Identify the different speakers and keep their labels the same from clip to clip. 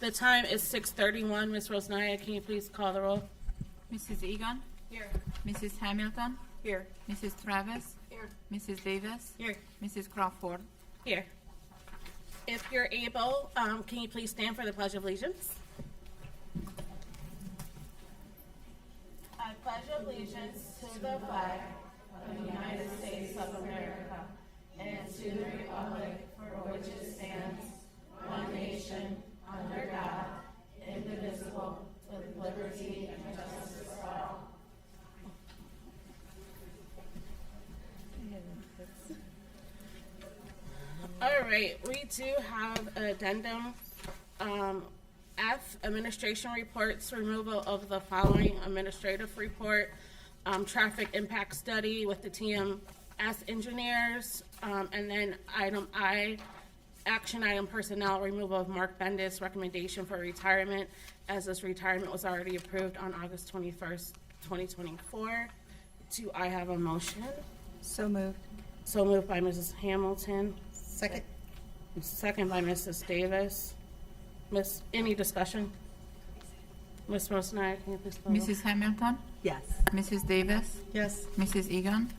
Speaker 1: The time is 6:31. Ms. Rosnaya, can you please call the roll?
Speaker 2: Mrs. Egan?
Speaker 1: Here.
Speaker 2: Mrs. Hamilton?
Speaker 1: Here.
Speaker 2: Mrs. Travis?
Speaker 1: Here.
Speaker 2: Mrs. Davis?
Speaker 1: Here.
Speaker 2: Mrs. Crawford?
Speaker 1: Here. If you're able, can you please stand for the Pledge of Allegiance? I pledge allegiance to the flag of the United States of America and to the republic for which it stands, one nation, under God, indivisible, with liberty and justice for all. All right, we do have an addendum. F, administration reports, removal of the following administrative report, traffic impact study with the TMS engineers, and then item I, action item personnel, removal of Mark Bendis' recommendation for retirement, as this retirement was already approved on August 21st, 2024. Do I have a motion?
Speaker 3: So moved.
Speaker 1: So moved by Mrs. Hamilton.
Speaker 3: Second.
Speaker 1: Second by Mrs. Davis. Any discussion? Ms. Rosnaya, can you please call the roll?
Speaker 2: Mrs. Hamilton?
Speaker 3: Yes.
Speaker 2: Mrs. Davis?
Speaker 3: Yes.
Speaker 2: Mrs. Egan?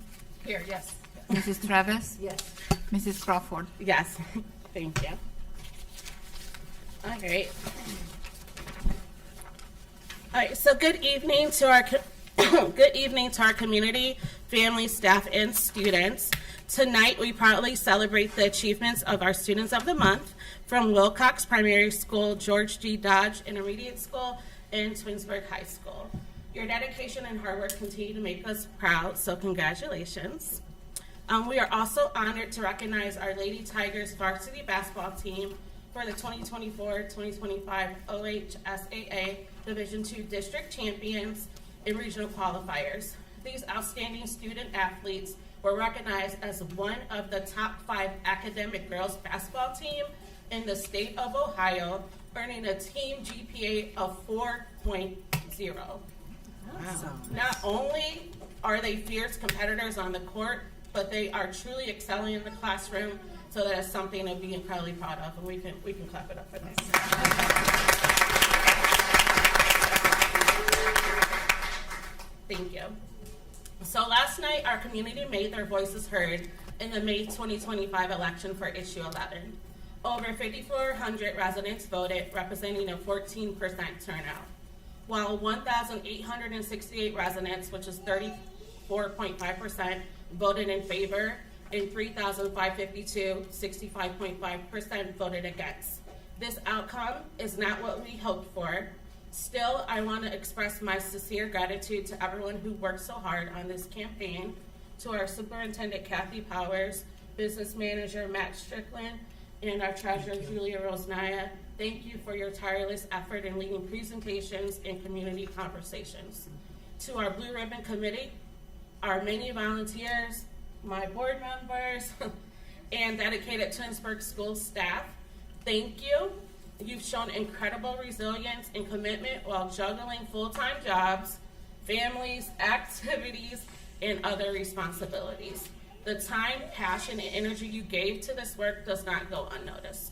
Speaker 1: Here, yes.
Speaker 2: Mrs. Travis?
Speaker 3: Yes.
Speaker 2: Mrs. Crawford?
Speaker 1: Yes, thank you. All right. All right, so good evening to our good evening to our community, family, staff, and students. Tonight, we proudly celebrate the achievements of our Students of the Month from Wilcox Primary School, George G. Dodge Intermediate School, and Twinsburg High School. Your dedication and hard work continue to make us proud, so congratulations. We are also honored to recognize our Lady Tigers varsity basketball team for the 2024-2025 OHSAA Division II District Champions and Regional Qualifiers. These outstanding student athletes were recognized as one of the top 5 academic girls basketball team in the state of Ohio, earning a team GPA of 4.0.
Speaker 3: Awesome.
Speaker 1: Not only are they fierce competitors on the court, but they are truly excelling in the classroom, so that is something to be incredibly proud of, and we can clap it up for this. Thank you. So last night, our community made their voices heard in the May 2025 election for issue 11. Over 5,400 residents voted, representing a 14% turnout, while 1,868 residents, which is 34.5%, voted in favor, and 3,552, 65.5%, voted against. This outcome is not what we hoped for. Still, I want to express my sincere gratitude to everyone who worked so hard on this campaign, to our Superintendent Kathy Powers, Business Manager Matt Strickland, and our Treasurer Julia Rosnaya. Thank you for your tireless effort in leading presentations and community conversations. To our Blue Ribbon Committee, our many volunteers, my board members, and dedicated Twinsburg school staff, thank you. You've shown incredible resilience and commitment while juggling full-time jobs, families, activities, and other responsibilities. The time, passion, and energy you gave to this work does not go unnoticed.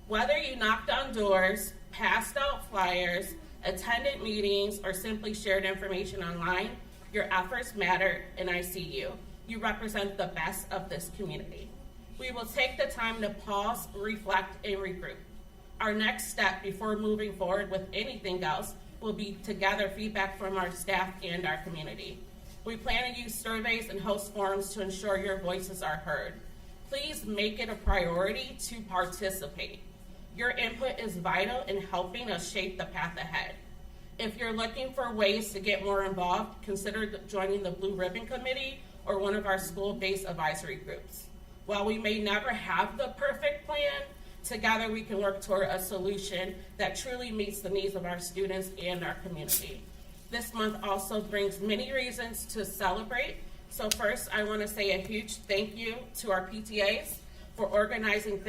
Speaker 1: Whether you knocked on doors, passed out flyers, attended meetings, or simply shared information online, your efforts matter, and I see you. You represent the best of this community. We will take the time to pause, reflect, and regroup. Our next step before moving forward with anything else will be to gather feedback from our staff and our community. We plan to use surveys and host forums to ensure your voices are heard. Please make it a priority to participate. Your input is vital in helping us shape the path ahead. If you're looking for ways to get more involved, consider joining the Blue Ribbon Committee or one of our school-based advisory groups. While we may never have the perfect plan, together we can work toward a solution that truly meets the needs of our students and our community. This month also brings many reasons to celebrate. So first, I want to say a huge thank you to our PTAs for organizing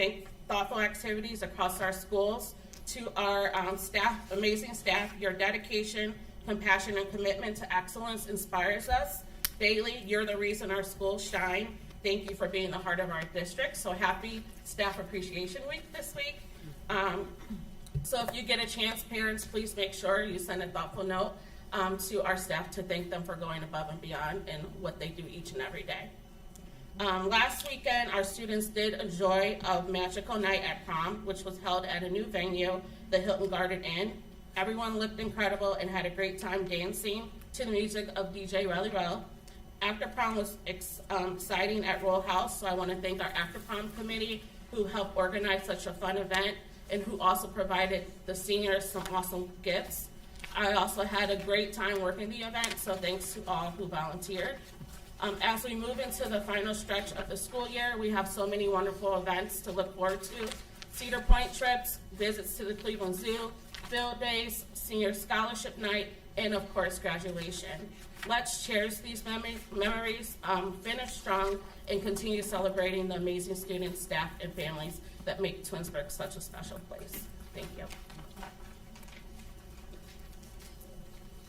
Speaker 1: thoughtful activities across our schools. To our staff, amazing staff, your dedication, compassion, and commitment to excellence inspires us. Daily, you're the reason our schools shine. Thank you for being the heart of our district. So happy Staff Appreciation Week this week. So if you get a chance, parents, please make sure you send a thoughtful note to our staff to thank them for going above and beyond in what they do each and every day. Last weekend, our students did enjoy a magical night at prom, which was held at a new venue, the Hilton Garden Inn. Everyone looked incredible and had a great time dancing to the music of DJ Relly Rel. After prom was exciting at Roll House, so I want to thank our after prom committee who helped organize such a fun event and who also provided the seniors some awesome gifts. I also had a great time working the event, so thanks to all who volunteered. As we move into the final stretch of the school year, we have so many wonderful events to look forward to. Cedar Point trips, visits to the Cleveland Zoo, field days, senior scholarship night, and of course, graduation. Let's cherish these memories, finish strong, and continue celebrating the amazing students, staff, and families that make Twinsburg such a special place. Thank you.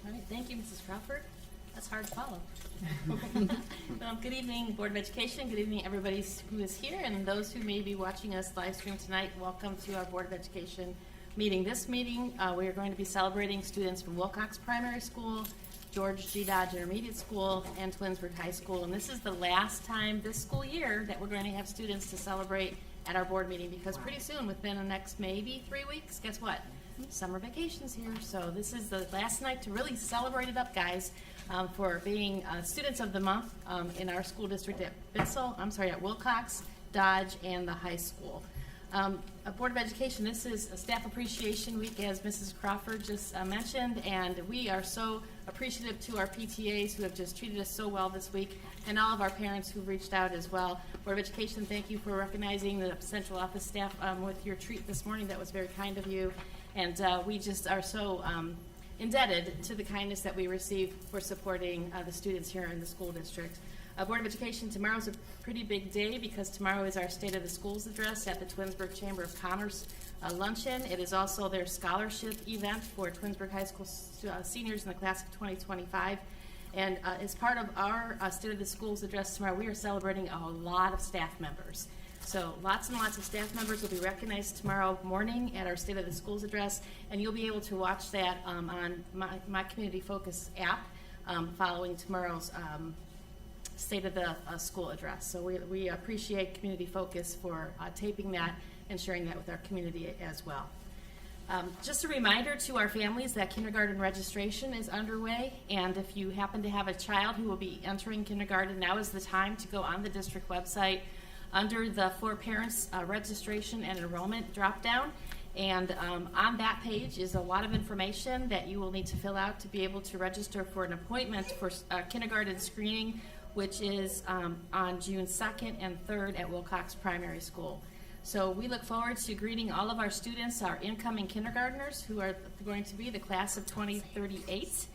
Speaker 4: All right, thank you, Mrs. Crawford. That's hard to follow. Good evening, Board of Education. Good evening, everybody who is here, and those who may be watching us live stream tonight. Welcome to our Board of Education meeting. This meeting, we are going to be celebrating students from Wilcox Primary School, George G. Dodge Intermediate School, and Twinsburg High School. And this is the last time this school year that we're going to have students to celebrate at our board meeting, because pretty soon, within the next maybe 3 weeks, guess what? Summer vacation's here. So this is the last night to really celebrate it up, guys, for being students of the month in our school district at Wilcox, Dodge, and the high school. Board of Education, this is a Staff Appreciation Week, as Mrs. Crawford just mentioned, and we are so appreciative to our PTAs who have just treated us so well this week, and all of our parents who've reached out as well. Board of Education, thank you for recognizing the central office staff with your treat this morning. That was very kind of you, and we just are so indebted to the kindness that we receive for supporting the students here in the school district. Board of Education, tomorrow's a pretty big day because tomorrow is our State of the Schools address at the Twinsburg Chamber of Commerce luncheon. It is also their scholarship event for Twinsburg High School seniors in the class of 2025. And as part of our State of the Schools address tomorrow, we are celebrating a lot of staff members. So lots and lots of staff members will be recognized tomorrow morning at our State of the Schools address, and you'll be able to watch that on my Community Focus app following tomorrow's State of the School address. So we appreciate Community Focus for taping that and sharing that with our community as well. Just a reminder to our families that kindergarten registration is underway, and if you happen to have a child who will be entering kindergarten, now is the time to go on the district website under the For Parents registration and enrollment drop-down. And on that page is a lot of information that you will need to fill out to be able to register for an appointment for kindergarten screening, which is on June 2nd and 3rd at Wilcox Primary School. So we look forward to greeting all of our students, our incoming kindergartners, who are going to be the class of 2038,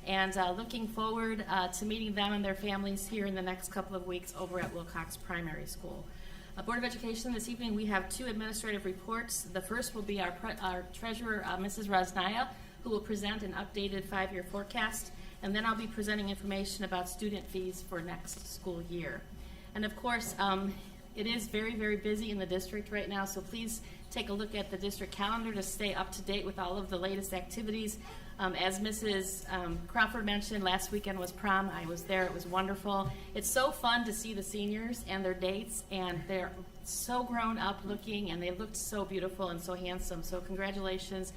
Speaker 4: and looking forward to meeting them and their families here in the next couple of weeks over at Wilcox Primary School. Board of Education, this evening we have 2 administrative reports. The first will be our treasurer, Mrs. Rosnaya, who will present an updated 5-year forecast, and then I'll be presenting information about student fees for next school year. And of course, it is very, very busy in the district right now, so please take a look at the district calendar to stay up to date with all of the latest activities. As Mrs. Crawford mentioned, last weekend was prom. I was there. It was wonderful. It's so fun to see the seniors and their dates, and they're so grown up looking, and they looked so beautiful and so handsome. So congratulations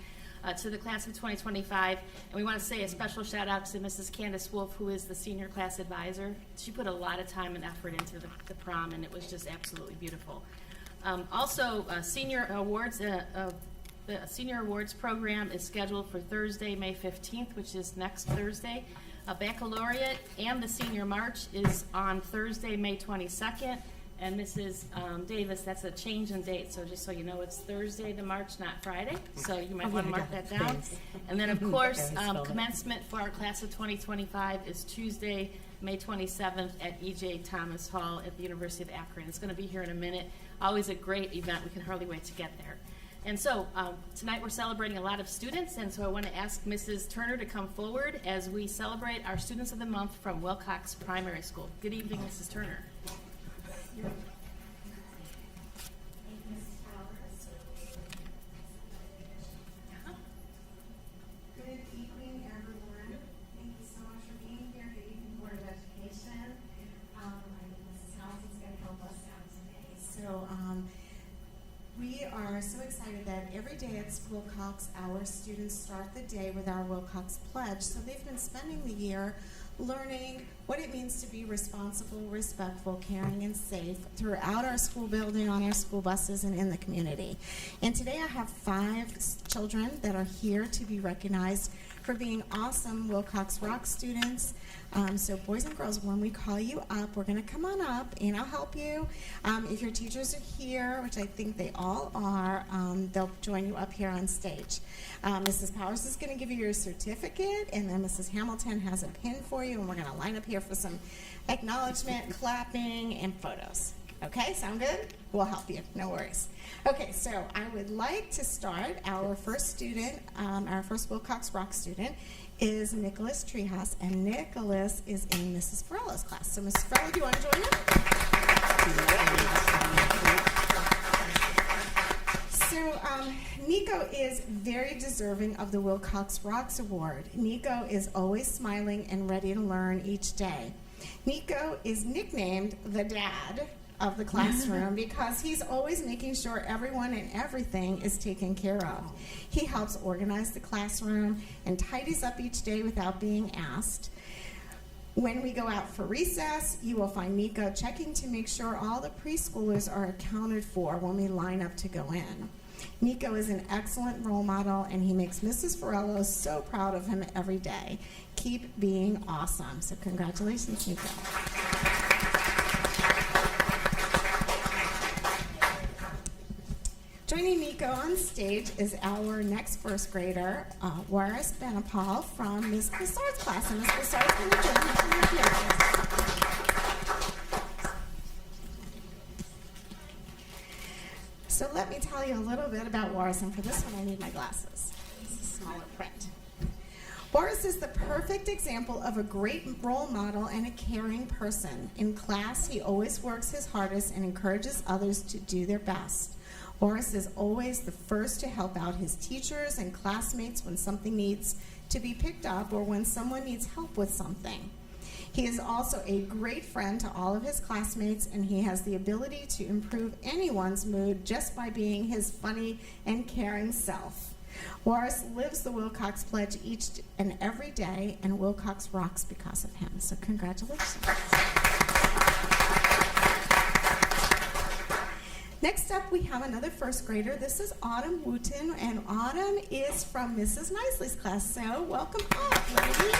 Speaker 4: to the class of 2025. And we want to say a special shout out to Mrs. Candace Wolf, who is the senior class advisor. She put a lot of time and effort into the prom, and it was just absolutely beautiful. Also, senior awards, the Senior Awards program is scheduled for Thursday, May 15th, which is next Thursday. Baccalaureate and the Senior March is on Thursday, May 22nd. And Mrs. Davis, that's a change in date, so just so you know, it's Thursday the March, not Friday. So you might want to mark that down. And then, of course, commencement for our class of 2025 is Tuesday, May 27th at E.J. Thomas Hall at the University of Akron. It's going to be here in a minute. Always a great event. We can hardly wait to get there. And so tonight we're celebrating a lot of students, and so I want to ask Mrs. Turner to come forward as we celebrate our Students of the Month from Wilcox Primary School. Good evening, Mrs. Turner.
Speaker 5: every day at Wilcox, our students start the day with our Wilcox Pledge. So they've been spending the year learning what it means to be responsible, respectful, caring, and safe throughout our school building, on our school buses, and in the community. And today I have 5 children that are here to be recognized for being awesome Wilcox Rock students. So boys and girls, when we call you up, we're going to come on up and I'll help you. If your teachers are here, which I think they all are, they'll join you up here on stage. Mrs. Powers is going to give you your certificate, and then Mrs. Hamilton has a pin for you, and we're going to line up here for some acknowledgement, clapping, and photos. Okay, sound good? We'll help you, no worries. Okay, so I would like to start. Our first student, our first Wilcox Rock student is Nicholas Treehouse, and Nicholas is in Mrs. Farello's class. So Mrs. Farello, do you want to join us? So Nico is very deserving of the Wilcox Rocks Award. Nico is always smiling and ready to learn each day. Nico is nicknamed the dad of the classroom because he's always making sure everyone and everything is taken care of. He helps organize the classroom and tidies up each day without being asked. When we go out for recess, you will find Nico checking to make sure all the preschoolers are accounted for when we line up to go in. Nico is an excellent role model, and he makes Mrs. Farello so proud of him every day. Keep being awesome. So congratulations, Nico. Joining Nico on stage is our next first grader, Waris Benapal from Ms. Cassard's class. And Ms. Cassard's going to join us from the piano. So let me tell you a little bit about Waris, and for this one I need my glasses. This is smaller print. Waris is the perfect example of a great role model and a caring person. In class, he always works his hardest and encourages others to do their best. Waris is always the first to help out his teachers and classmates when something needs to be picked up or when someone needs help with something. He is also a great friend to all of his classmates, and he has the ability to improve anyone's mood just by being his funny and caring self. Waris lives the Wilcox Pledge each and every day, and Wilcox rocks because of him. So congratulations. Next up, we have another first grader. This is Autumn Wooten, and Autumn is from Mrs. Knisley's class. So welcome up, ladies.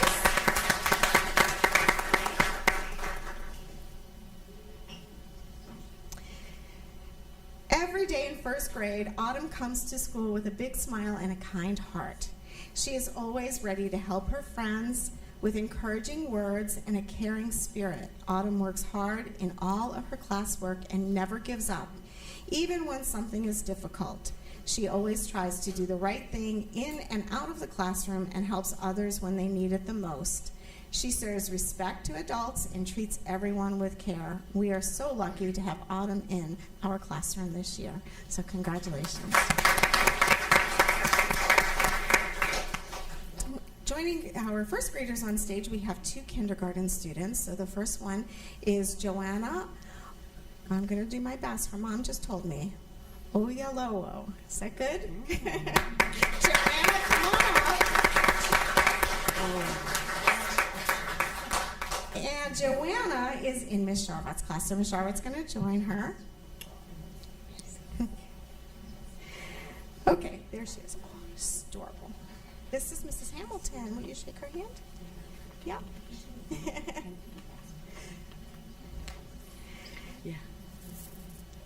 Speaker 5: Every day in first grade, Autumn comes to school with a big smile and a kind heart. She is always ready to help her friends with encouraging words and a caring spirit. Autumn works hard in all of her classwork and never gives up, even when something is difficult. She always tries to do the right thing in and out of the classroom and helps others when they need it the most. She shows respect to adults and treats everyone with care. We are so lucky to have Autumn in our classroom this year. So congratulations. Joining our first graders on stage, we have 2 kindergarten students. So the first one is Joanna. I'm going to do my best. Her mom just told me. Oyalowo. Is that good? Joanna, come on up. And Joanna is in Miss Sharvat's class, so Miss Sharvat's going to join her. Okay, there she is. Oh, she's adorable. This is Mrs. Hamilton. Will you shake her hand? Yeah. Yeah.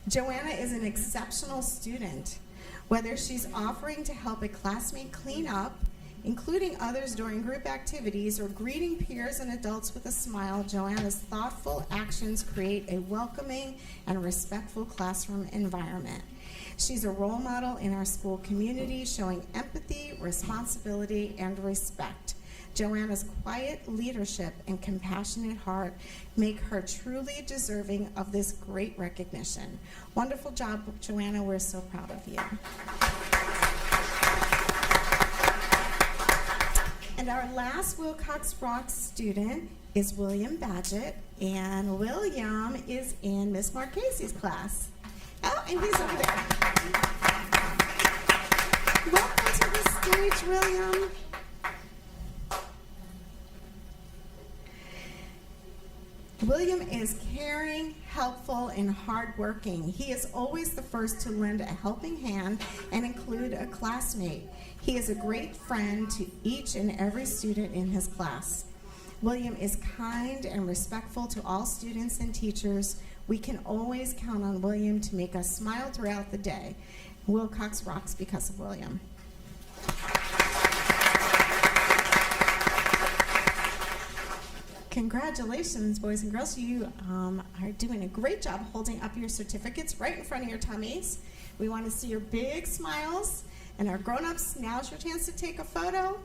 Speaker 5: Joanna is an exceptional student. Whether she's offering to help a classmate clean up, including others during group activities, or greeting peers and adults with a smile, Joanna's thoughtful actions create a welcoming and respectful classroom environment. She's a role model in our school community, showing empathy, responsibility, and respect. Joanna's quiet leadership and compassionate heart make her truly deserving of this great recognition. Wonderful job, Joanna. We're so proud of you. And our last Wilcox Rocks student is William Badgett, and William is in Miss Marchese's class. Oh, and he's over there. stage, William. William is caring, helpful, and hardworking. He is always the first to lend a helping hand and include a classmate. He is a great friend to each and every student in his class. William is kind and respectful to all students and teachers. We can always count on William to make us smile throughout the day. Wilcox rocks because of William. Congratulations, boys and girls. You are doing a great job holding up your certificates right in front of your tummies. We want to see your big smiles. And our grown-ups, now's your chance to take a photo.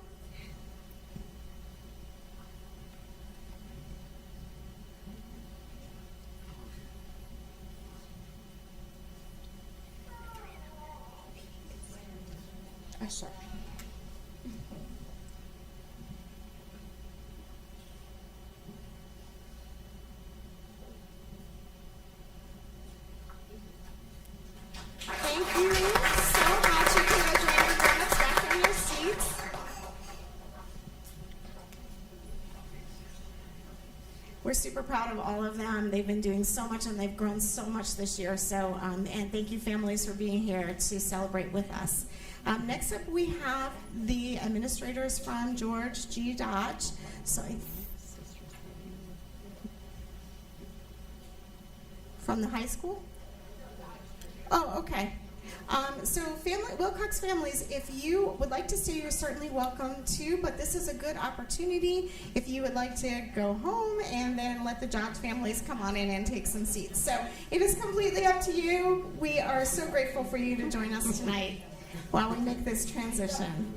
Speaker 5: Sure. Thank you so much. You can go join your grown-ups back on your seats. We're super proud of all of them. They've been doing so much and they've grown so much this year. So, and thank you families for being here to celebrate with us. Next up, we have the administrators from George G. Dodge. So, from the high school? Oh, okay. So, Wilcox families, if you would like to stay, you're certainly welcome to, but this is a good opportunity if you would like to go home and then let the Dodge families come on in and take some seats. So, it is completely up to you. We are so grateful for you to join us tonight while we make this transition.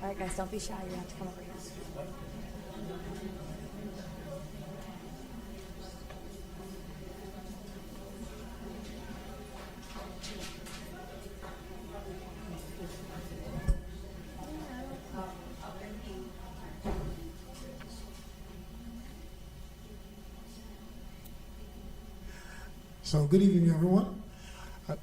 Speaker 6: All right, guys, don't be shy. You have to come over here.
Speaker 7: So good evening, everyone.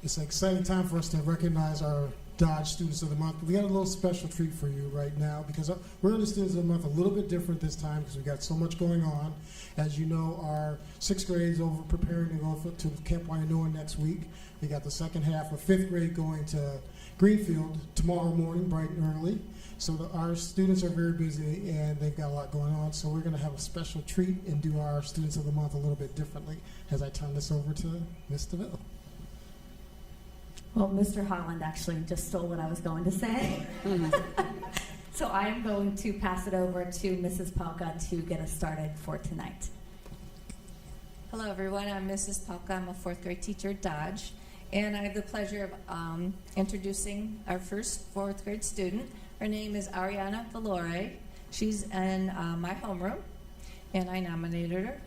Speaker 7: It's an exciting time for us to recognize our Dodge Students of the Month. We got a little special treat for you right now because we're in the Students of the Month a little bit different this time because we got so much going on. As you know, our 6th grade is over preparing to go to Camp Waianoa next week. We got the second half of 5th grade going to Greenfield tomorrow morning, bright and early. So our students are very busy and they've got a lot going on. So we're going to have a special treat and do our Students of the Month a little bit differently as I turn this over to Ms. DeVille.
Speaker 6: Well, Mr. Holland actually just stole what I was going to say. So I am going to pass it over to Mrs. Palka to get us started for tonight.
Speaker 8: Hello, everyone. I'm Mrs. Palka. I'm a 4th grade teacher at Dodge. And I have the pleasure of introducing our first 4th grade student. Her name is Ariana Valore. She's in my homeroom, and I nominated her.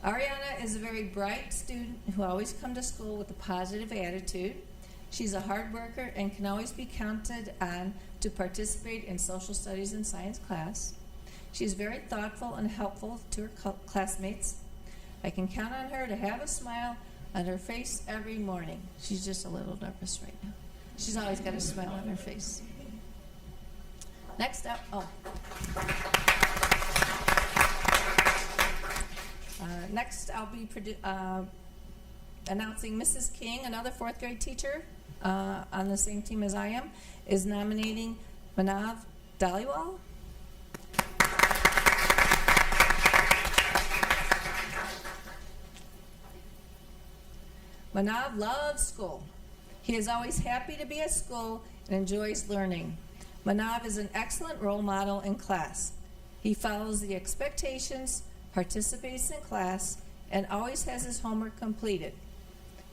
Speaker 8: Ariana is a very bright student who always comes to school with a positive attitude. She's a hard worker and can always be counted on to participate in social studies and science class. She's very thoughtful and helpful to her classmates. I can count on her to have a smile on her face every morning. She's just a little nervous right now. She's always got a smile on her face. Next up, next, I'll be announcing Mrs. King, another 4th grade teacher on the same team as I am, is nominating Manav Dhaliwal. Manav loves school. He is always happy to be at school and enjoys learning. Manav is an excellent role model in class. He follows the expectations, participates in class, and always has his homework completed.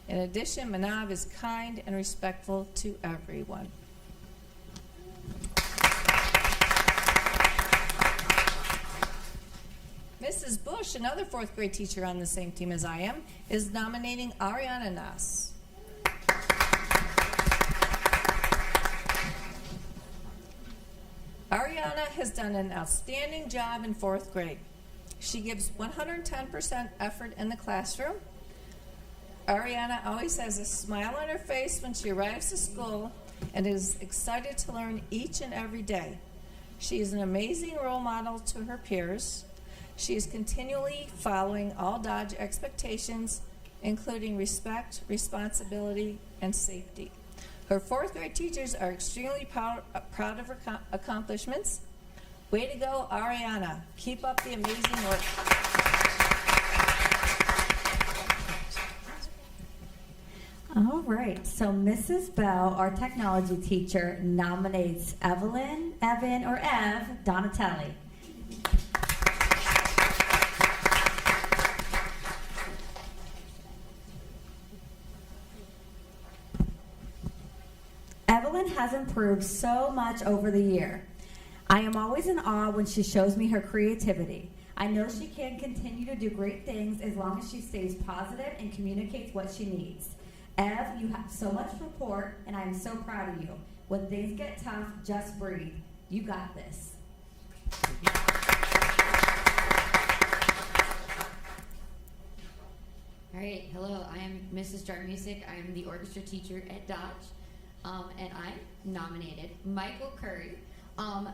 Speaker 8: In addition, Manav is kind and respectful to everyone. Mrs. Bush, another fourth grade teacher on the same team as I am, is nominating Ariana Nas. Ariana has done an outstanding job in fourth grade. She gives 110% effort in the classroom. Ariana always has a smile on her face when she arrives to school and is excited to learn each and every day. She is an amazing role model to her peers. She is continually following all Dodge expectations, including respect, responsibility, and safety. Her fourth grade teachers are extremely proud of her accomplishments. Way to go, Ariana. Keep up the amazing work.
Speaker 6: All right, so Mrs. Bell, our technology teacher, nominates Evelyn, Evan, or Ev Donatelli. Evelyn has improved so much over the year. I am always in awe when she shows me her creativity. I know she can continue to do great things as long as she stays positive and communicates what she needs. Ev, you have so much support, and I am so proud of you. When things get tough, just breathe. You got this.
Speaker 9: All right, hello, I am Mrs. Jar Music. I am the orchestra teacher at Dodge, and I nominated Michael Curry.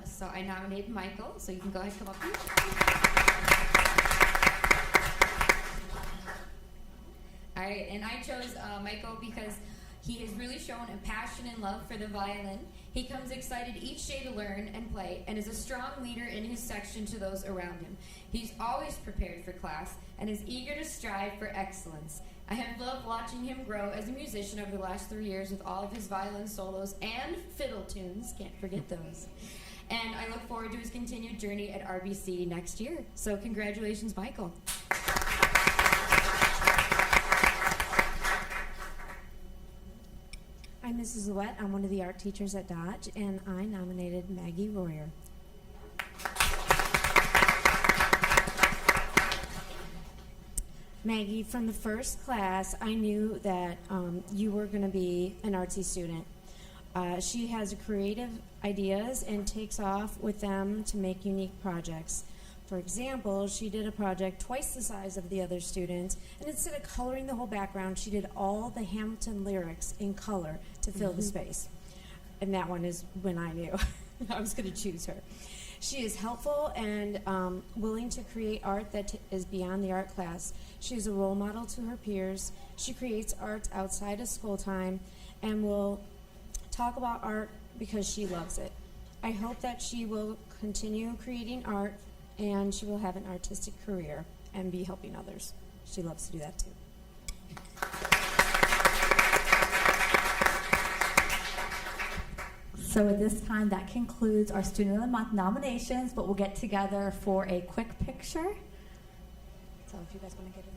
Speaker 9: So I nominated Michael, so you can go ahead and come up here. All right, and I chose Michael because he has really shown a passion and love for the violin. He comes excited each day to learn and play and is a strong leader in his section to those around him. He's always prepared for class and is eager to strive for excellence. I have loved watching him grow as a musician over the last 3 years with all of his violin solos and fiddle tunes. Can't forget those. And I look forward to his continued journey at RBC next year. So congratulations, Michael.
Speaker 10: I'm Mrs. Ouellette. I'm one of the art teachers at Dodge, and I nominated Maggie Royer. Maggie, from the first class, I knew that you were going to be an artsy student. She has creative ideas and takes off with them to make unique projects. For example, she did a project twice the size of the other students, and instead of coloring the whole background, she did all the Hamilton lyrics in color to fill the space. And that one is when I knew I was going to choose her. She is helpful and willing to create art that is beyond the art class. She is a role model to her peers. She creates art outside of school time and will talk about art because she loves it. I hope that she will continue creating art and she will have an artistic career and be helping others. She loves to do that too.
Speaker 6: So at this time, that concludes our Student of the Month nominations, but we'll get together for a quick picture. So if you guys want to get into it.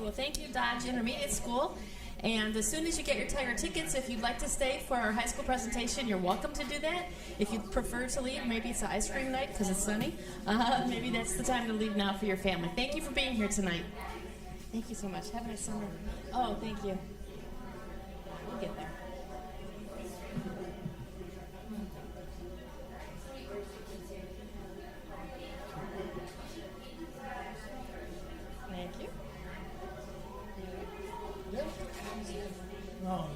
Speaker 4: Well, thank you, Dodge Intermediate School. And as soon as you get your Tiger tickets, if you'd like to stay for our high school presentation, you're welcome to do that. If you prefer to leave, maybe it's an ice cream night because it's sunny, maybe that's the time to leave now for your family. Thank you for being here tonight. Thank you so much. Have a nice summer. Oh, thank you. We'll get there. Thank you.
Speaker 7: Oh,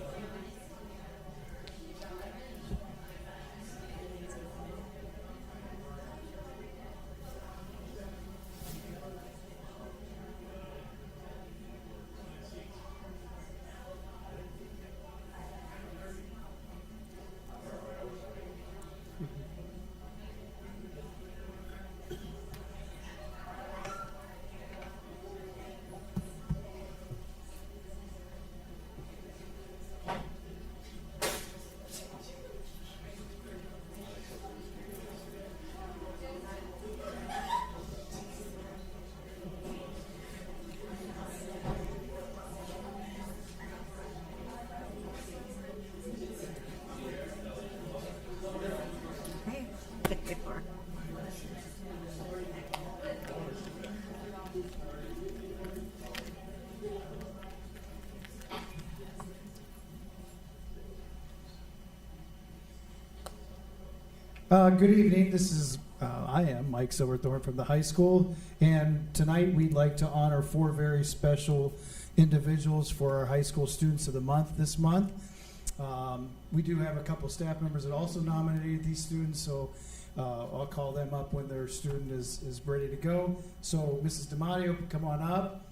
Speaker 11: Good evening. I am Mike Silverthorne from the high school, and tonight we'd like to honor 4 very special individuals for our high school students of the month this month. We do have a couple staff members that also nominated these students, so I'll call them up when their student is ready to go. So Mrs. DiMatteo, come on up.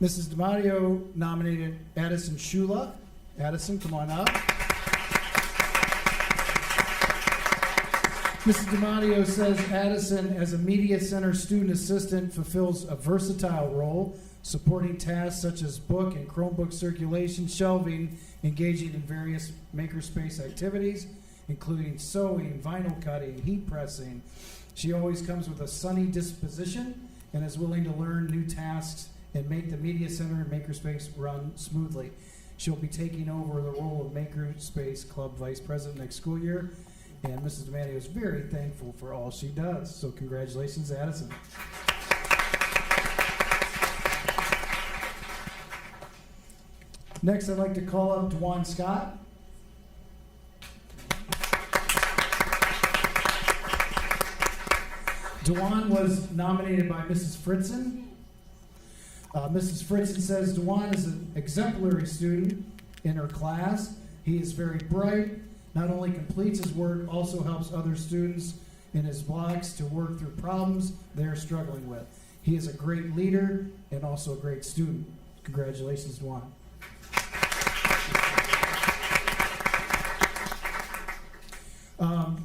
Speaker 11: Mrs. DiMatteo nominated Addison Shula. Addison, come on up. Mrs. DiMatteo says Addison, as a media center student assistant, fulfills a versatile role, supporting tasks such as book and Chromebook circulation, shelving, engaging in various makerspace activities, including sewing, vinyl cutting, heat pressing. She always comes with a sunny disposition and is willing to learn new tasks and make the media center and makerspace run smoothly. She'll be taking over the role of Makerspace Club Vice President next school year, and Mrs. DiMatteo is very thankful for all she does. So congratulations, Addison. Next, I'd like to call up Dwan Scott. Dwan was nominated by Mrs. Fritzen. Mrs. Fritzen says Dwan is an exemplary student in her class. He is very bright, not only completes his work, also helps other students in his blocks to work through problems they are struggling with. He is a great leader and also a great student. Congratulations, Dwan.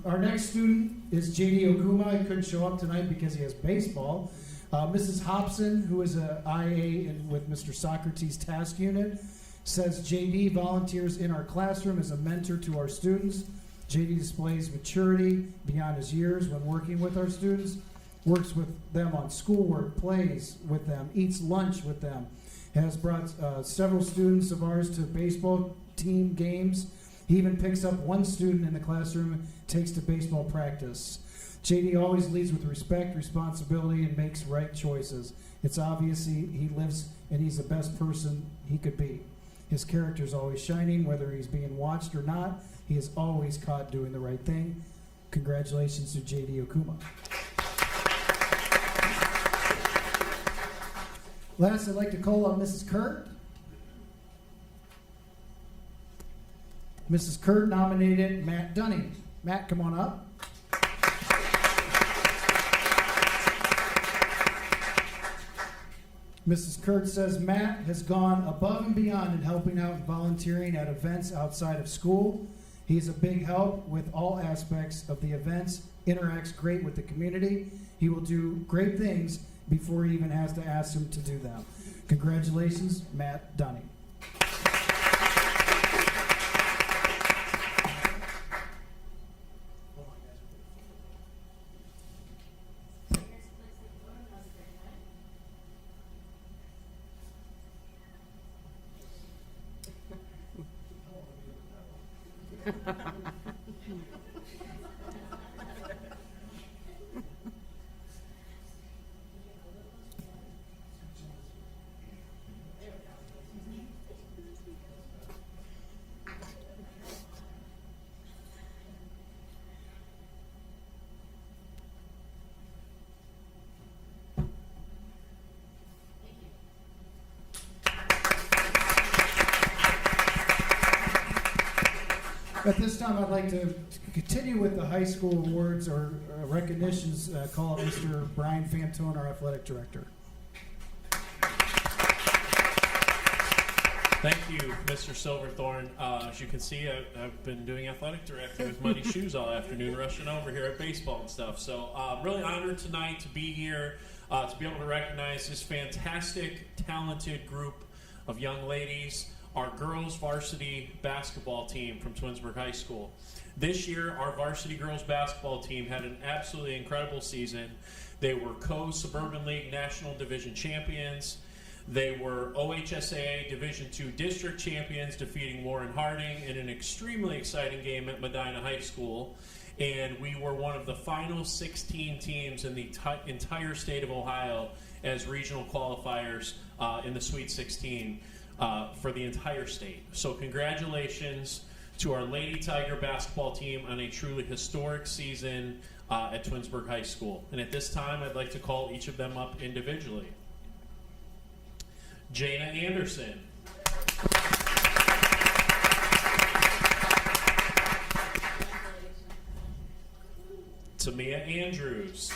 Speaker 11: Our next student is J.D. Okuma. He couldn't show up tonight because he has baseball. Mrs. Hobson, who is an IA with Mr. Socrates' task unit, says J.D. volunteers in our classroom as a mentor to our students. J.D. displays maturity beyond his years when working with our students, works with them on schoolwork, plays with them, eats lunch with them, has brought several students of ours to baseball team games. He even picks up one student in the classroom and takes to baseball practice. JD always leads with respect, responsibility, and makes right choices. It's obvious he lives and he's the best person he could be. His character is always shining, whether he's being watched or not. He is always caught doing the right thing. Congratulations to JD Okuma. Last, I'd like to call on Mrs. Kurt. Mrs. Kurt nominated Matt Dunning. Matt, come on up. Mrs. Kurt says Matt has gone above and beyond in helping out and volunteering at events outside of school. He's a big help with all aspects of the events, interacts great with the community. He will do great things before he even has to ask him to do them. Congratulations, Matt Dunning. At this time, I'd like to continue with the high school awards or recognitions. Call up Mr. Brian Fantone, our athletic director.
Speaker 12: Thank you, Mr. Silverthorne. As you can see, I've been doing athletic director with muddy shoes all afternoon, rushing over here at baseball and stuff. So really honored tonight to be here, to be able to recognize this fantastic, talented group of young ladies, our girls varsity basketball team from Twinsburg High School. This year, our varsity girls basketball team had an absolutely incredible season. They were Co-Suburban League National Division champions. They were OHSAA Division II district champions, defeating Warren Harding in an extremely exciting game at Medina High School. And we were one of the final 16 teams in the entire state of Ohio as regional qualifiers in the Sweet 16 for the entire state. So congratulations to our Lady Tiger basketball team on a truly historic season at Twinsburg High School. And at this time, I'd like to call each of them up individually. Jana Anderson. Tamia Andrews.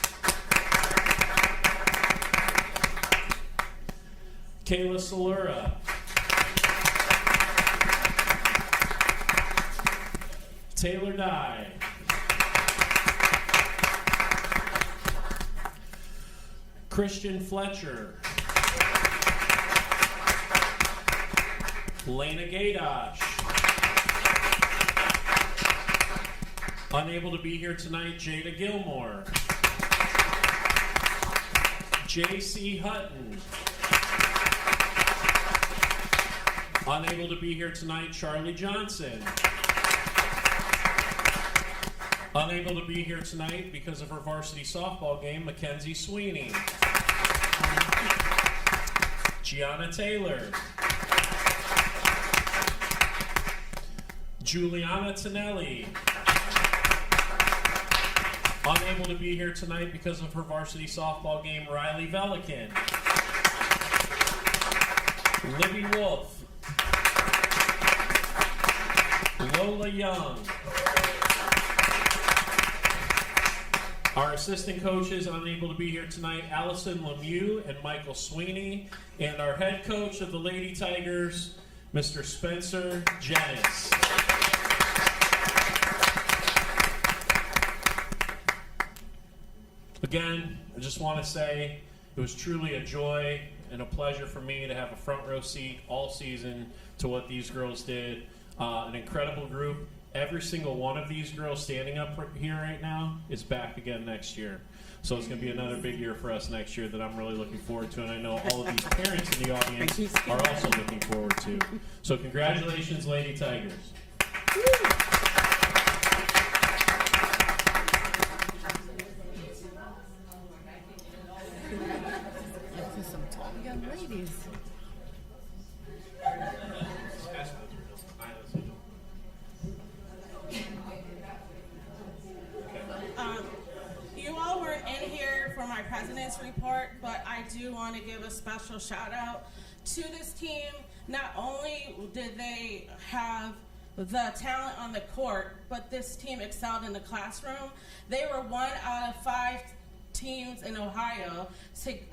Speaker 12: Kayla Salura. Taylor Dye. Christian Fletcher. Lena Gaydosh. Unable to be here tonight, Jada Gilmore. J.C. Hutton. Unable to be here tonight, Charlie Johnson. Unable to be here tonight because of her varsity softball game, Mackenzie Sweeney. Gianna Taylor. Juliana Tonelli. Unable to be here tonight because of her varsity softball game, Riley Velican. Libby Wolf. Lola Young. Our assistant coaches unable to be here tonight, Allison Lemieux and Michael Sweeney. And our head coach of the Lady Tigers, Mr. Spencer Jennings. Again, I just want to say it was truly a joy and a pleasure for me to have a front row seat all season to what these girls did. An incredible group. Every single one of these girls standing up here right now is back again next year. So it's going to be another big year for us next year that I'm really looking forward to, and I know all of these parents in the audience are also looking forward to. So congratulations, Lady Tigers.
Speaker 4: Some tall young ladies.
Speaker 1: You all weren't in here for my president's report, but I do want to give a special shout out to this team. Not only did they have the talent on the court, but this team excelled in the classroom. They were 1 out of 5 teams in Ohio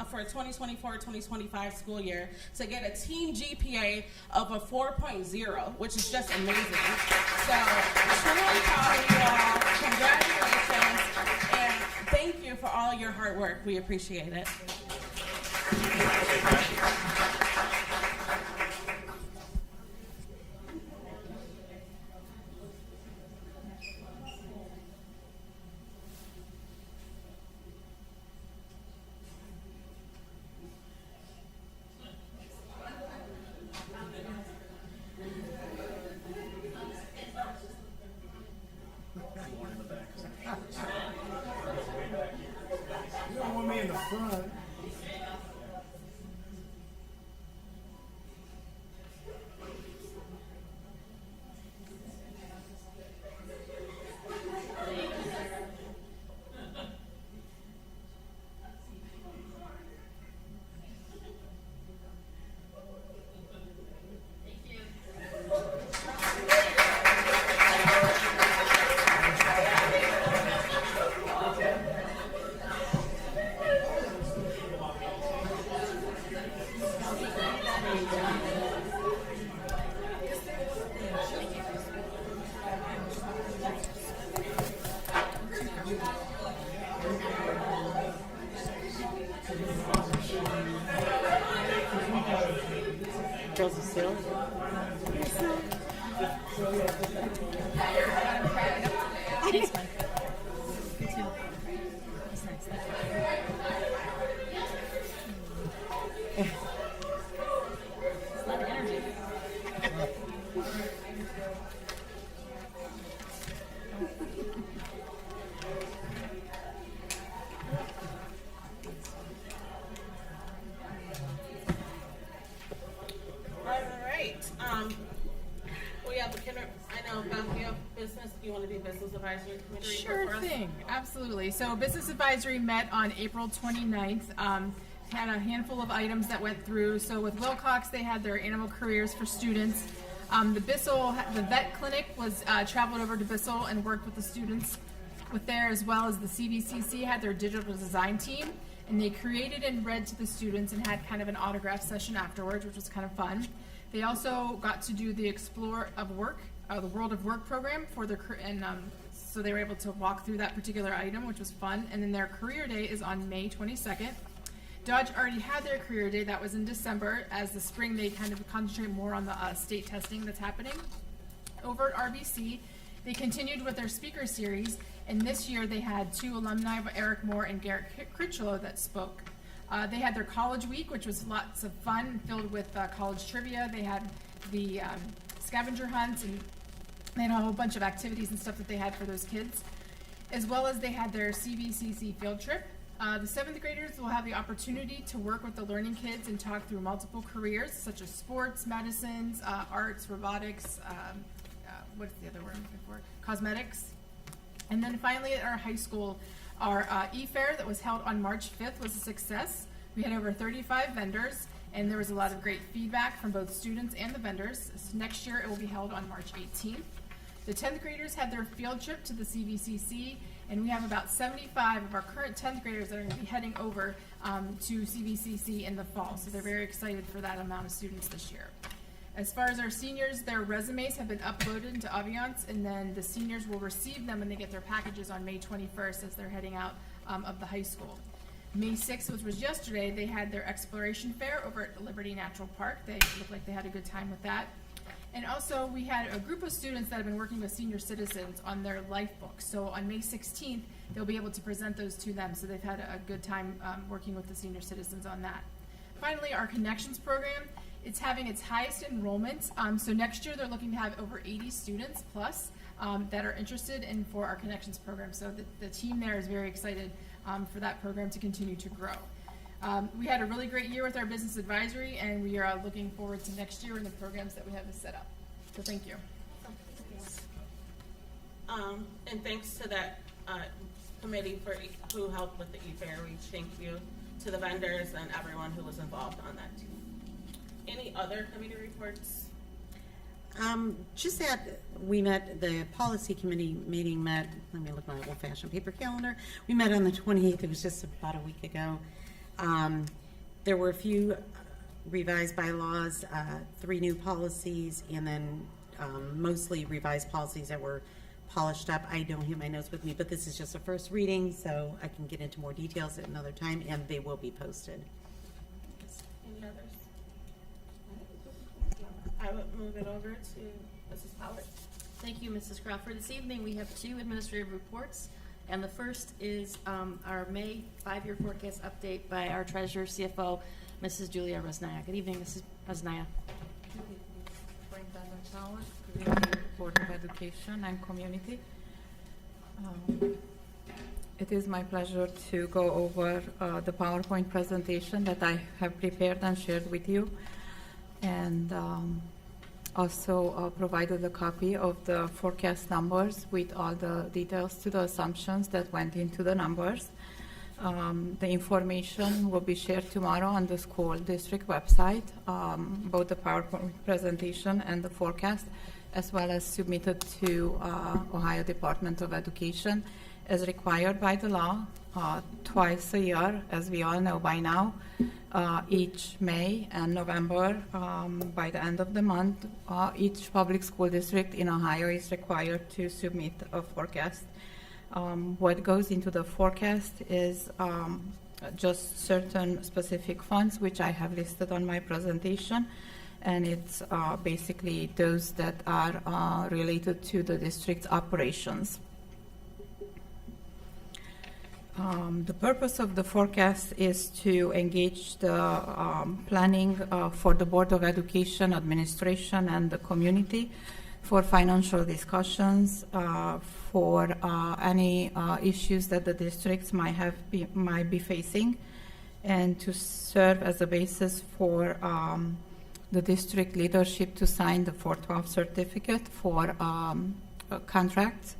Speaker 1: for 2024-2025 school year to get a team GPA of a 4.0, which is just amazing. So, truly proud of you all. Congratulations, and thank you for all your hard work. We appreciate it.
Speaker 7: You don't want me in the front.
Speaker 3: Joseph Sill.
Speaker 4: Thanks, Mike. You too. That's nice. Thank you. It's a lot of energy.
Speaker 1: All right. We have the I know, Beth, you have business. Do you want to do business advisory committee?
Speaker 13: Sure
Speaker 1: report for us?
Speaker 13: thing, absolutely. So Business Advisory met on April 29th. Had a handful of items that went through. So with Wilcox, they had their animal careers for students. The vet clinic was traveled over to Bissell and worked with the students with there, as well as the CVCC had their digital design team, and they created and read to the students and had kind of an autograph session afterwards, which was kind of fun. They also got to do the Explore of Work, the World of Work program for their so they were able to walk through that particular item, which was fun. And then their career day is on May 22nd. Dodge already had their career day, that was in December. As the spring, they kind of concentrate more on the state testing that's happening. Over at RBC, they continued with their speaker series, and this year they had 2 alumni, Eric Moore and Garrett Critchlow, that spoke. They had their college week, which was lots of fun, filled with college trivia. They had the scavenger hunts, and they had a whole bunch of activities and stuff that they had for those kids. As well as they had their CVCC field trip. The 7th graders will have the opportunity to work with the learning kids and talk through multiple careers, such as sports, medicines, arts, robotics, what's the other word I'm looking for? Cosmetics. And then finally at our high school, our e-fair that was held on March 5th was a success. We had over 35 vendors, and there was a lot of great feedback from both students and the vendors. So next year it will be held on March 18th. The 10th graders had their field trip to the CVCC, and we have about 75 of our current 10th graders that are going to be heading over to CVCC in the fall. So they're very excited for that amount of students this year. As far as our seniors, their resumes have been uploaded into Aviance, and then the seniors will receive them when they get their packages on May 21st as they're heading out of the high school. May 6th, which was yesterday, they had their exploration fair over at Liberty Natural Park. They looked like they had a good time with that. And also, we had a group of students that have been working with senior citizens on their life books. So on May 16th, they'll be able to present those to them. So they've had a good time working with the senior citizens on that. Finally, our Connections program, it's having its highest enrollment. So next year, they're looking to have over 80 students plus that are interested in for our Connections program. So the team there is very excited for that program to continue to grow. We had a really great year with our business advisory, and we are looking forward to next year and the programs that we have set up. So thank you.
Speaker 1: And thanks to that committee who helped with the e-fair. We thank you to the vendors and everyone who was involved on that team. Any other committee reports?
Speaker 3: Just that we met, the policy committee meeting met, let me look at my old-fashioned paper calendar. We met on the 28th, it was just about a week ago. There were a few revised bylaws, 3 new policies, and then mostly revised policies that were polished up. I don't have my notes with me, but this is just a first reading, so I can get into more details at another time, and they will be posted.
Speaker 1: Any others? I would move it over to Mrs. Howard.
Speaker 4: Thank you, Mrs. Crawford. This evening, we have 2 administrative reports, and the first is our May 5-year forecast update by our treasurer, CFO, Mrs. Julia Rosnaya. Good evening, Mrs. Rosnaya.
Speaker 2: Board of Education and Community. It is my pleasure to go over the PowerPoint presentation that I have prepared and shared with you, and also provided a copy of the forecast numbers with all the details to the assumptions that went into the numbers. The information will be shared tomorrow on the school district website, both the PowerPoint presentation and the forecast, as well as submitted to Ohio Department of Education as required by the law. twice a year, as we all know by now. Each May and November, by the end of the month, each public school district in Ohio is required to submit a forecast. What goes into the forecast is just certain specific funds, which I have listed on my presentation, and it's basically those that are related to the district's operations. The purpose of the forecast is to engage the planning for the Board of Education, administration, and the community for financial discussions, for any issues that the districts might be facing, and to serve as a basis for the district leadership to sign the 412 certificate for contracts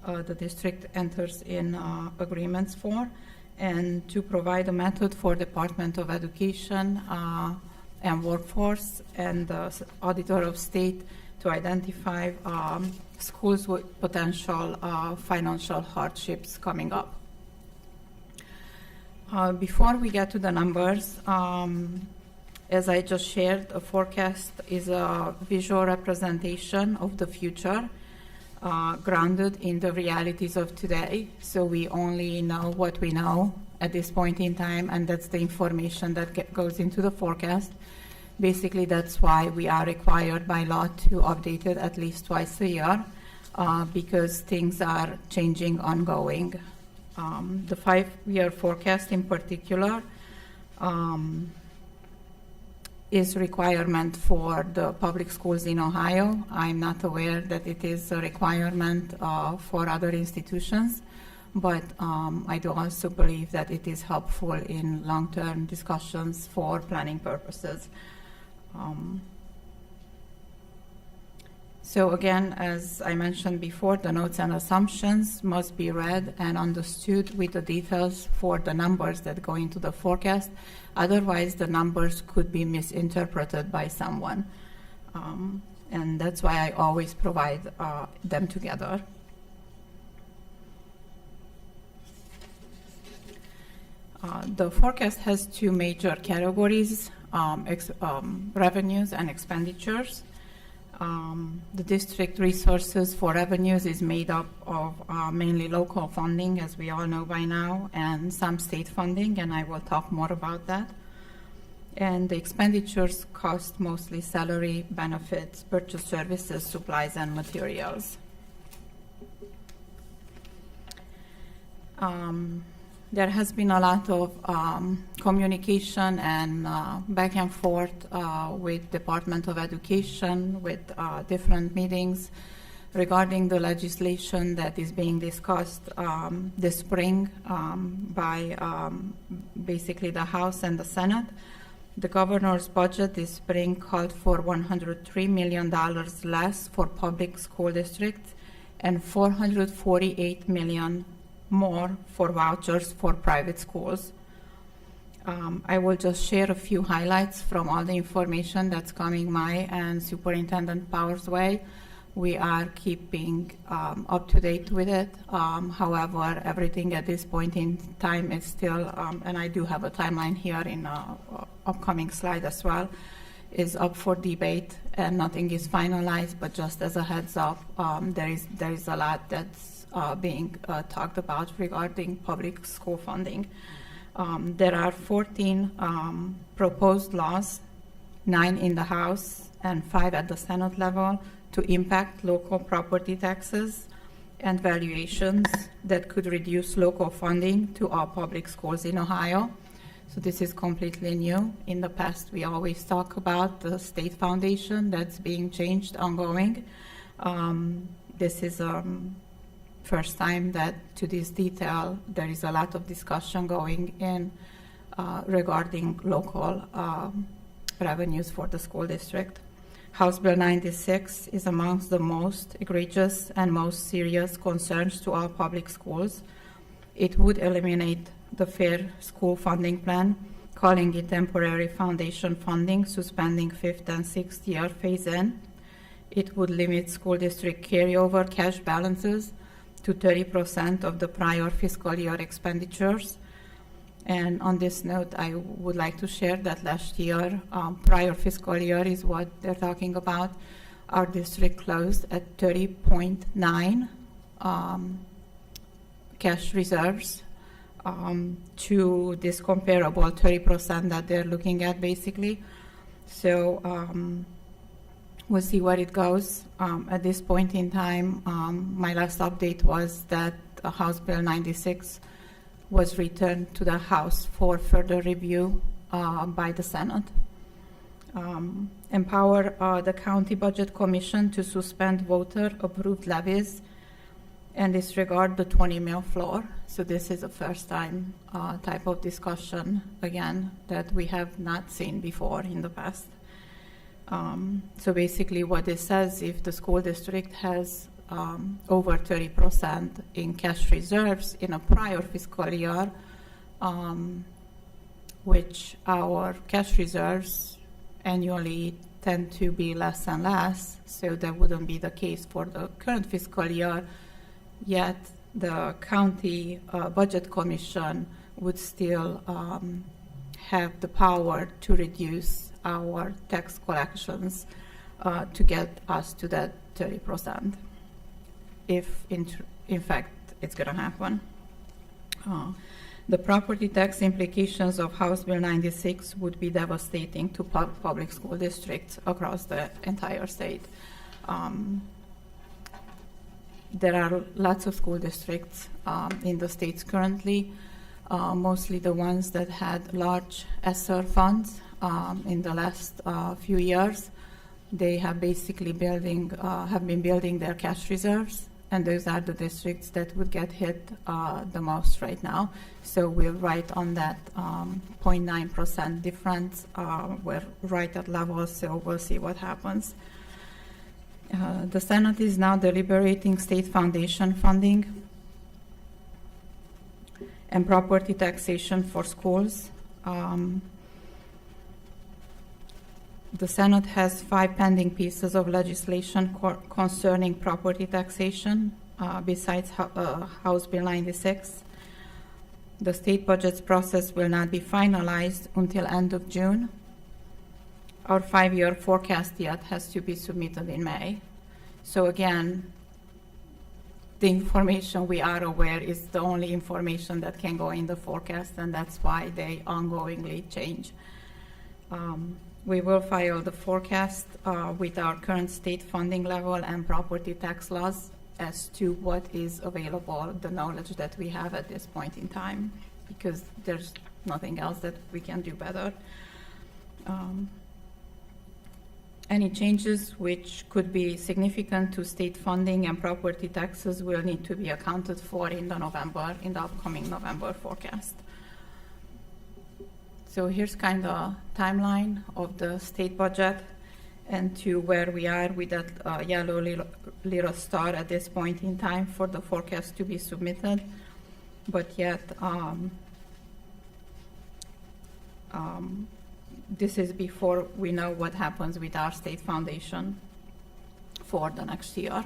Speaker 2: the district enters in agreements for, and to provide a method for Department of Education and Workforce and the Auditor of State to identify schools with potential financial hardships coming up. Before we get to the numbers, as I just shared, a forecast is a visual representation of the future, grounded in the realities of today. So we only know what we know at this point in time, and that's the information that goes into the forecast. Basically, that's why we are required by law to update it at least twice a year, because things are changing ongoing. The 5-year forecast in particular is requirement for the public schools in Ohio. I'm not aware that it is a requirement for other institutions, but I do also believe that it is helpful in long-term discussions for planning purposes. So again, as I mentioned before, the notes and assumptions must be read and understood with the details for the numbers that go into the forecast. Otherwise, the numbers could be misinterpreted by someone. And that's why I always provide them together. The forecast has two major categories, revenues and expenditures. The district resources for revenues is made up of mainly local funding, as we all know by now, and some state funding, and I will talk more about that. And the expenditures cost mostly salary, benefits, purchase services, supplies, and materials. There has been a lot of communication and back and forth with Department of Education, with different meetings regarding the legislation that is being discussed this spring by basically the House and the Senate. The governor's budget this spring called for $103 million less for public school districts and $448 million more for vouchers for private schools. I will just share a few highlights from all the information that's coming my and Superintendent Powers' way. We are keeping up to date with it. However, everything at this point in time is still, and I do have a timeline here in upcoming slide as well, is up for debate and nothing is finalized, but just as a heads up, there is a lot that's being talked about regarding public school funding. There are 14 proposed laws, 9 in the House and 5 at the Senate level, to impact local property taxes and valuations that could reduce local funding to all public schools in Ohio. So this is completely new. In the past, we always talk about the state foundation that's being changed ongoing. This is first time that to this detail there is a lot of discussion going in regarding local revenues for the school district. House Bill 96 is amongst the most egregious and most serious concerns to all public schools. It would eliminate the Fair School Funding Plan, calling it temporary foundation funding, suspending 5th and 6th year phase-in. It would limit school district carryover cash balances to 30% of the prior fiscal year expenditures. And on this note, I would like to share that last year, prior fiscal year is what they're talking about. Our district closed at 30.9 cash reserves to this comparable 30% that they're looking at, basically. So we'll see where it goes. At this point in time, my last update was that House Bill 96 was returned to the House for further review by the Senate. Empower the County Budget Commission to suspend voter-approved levies and disregard the 20 mil floor. So this is a first time type of discussion, again, that we have not seen before in the past. So basically what it says, if the school district has over 30% in cash reserves in a prior fiscal year, which our cash reserves annually tend to be less and less, so that wouldn't be the case for the current fiscal year, yet the County Budget Commission would still have the power to reduce our tax collections to get us to that 30%, if in fact it's going to happen. The property tax implications of House Bill 96 would be devastating to public school districts across the entire state. There are lots of school districts in the states currently, mostly the ones that had large ESSER funds in the last few years. They have basically have been building their cash reserves, and those are the districts that would get hit the most right now. So we're right on that 0.9% difference. We're right at level, so we'll see what happens. The Senate is now deliberating state foundation funding and property taxation for schools. The Senate has 5 pending pieces of legislation concerning property taxation, besides House Bill 96. The state budget's process will not be finalized until end of June. Our 5-year forecast yet has to be submitted in May. So again, the information we are aware is the only information that can go in the forecast, and that's why they ongoingly change. We will file the forecast with our current state funding level and property tax laws as to what is available, the knowledge that we have at this point in time, because there's nothing else that we can do better. Any changes which could be significant to state funding and property taxes will need to be accounted for in the upcoming November forecast. So here's kind of a timeline of the state budget and to where we are with that yellow little star at this point in time for the forecast to be submitted. But yet, this is before we know what happens with our state foundation for the next year.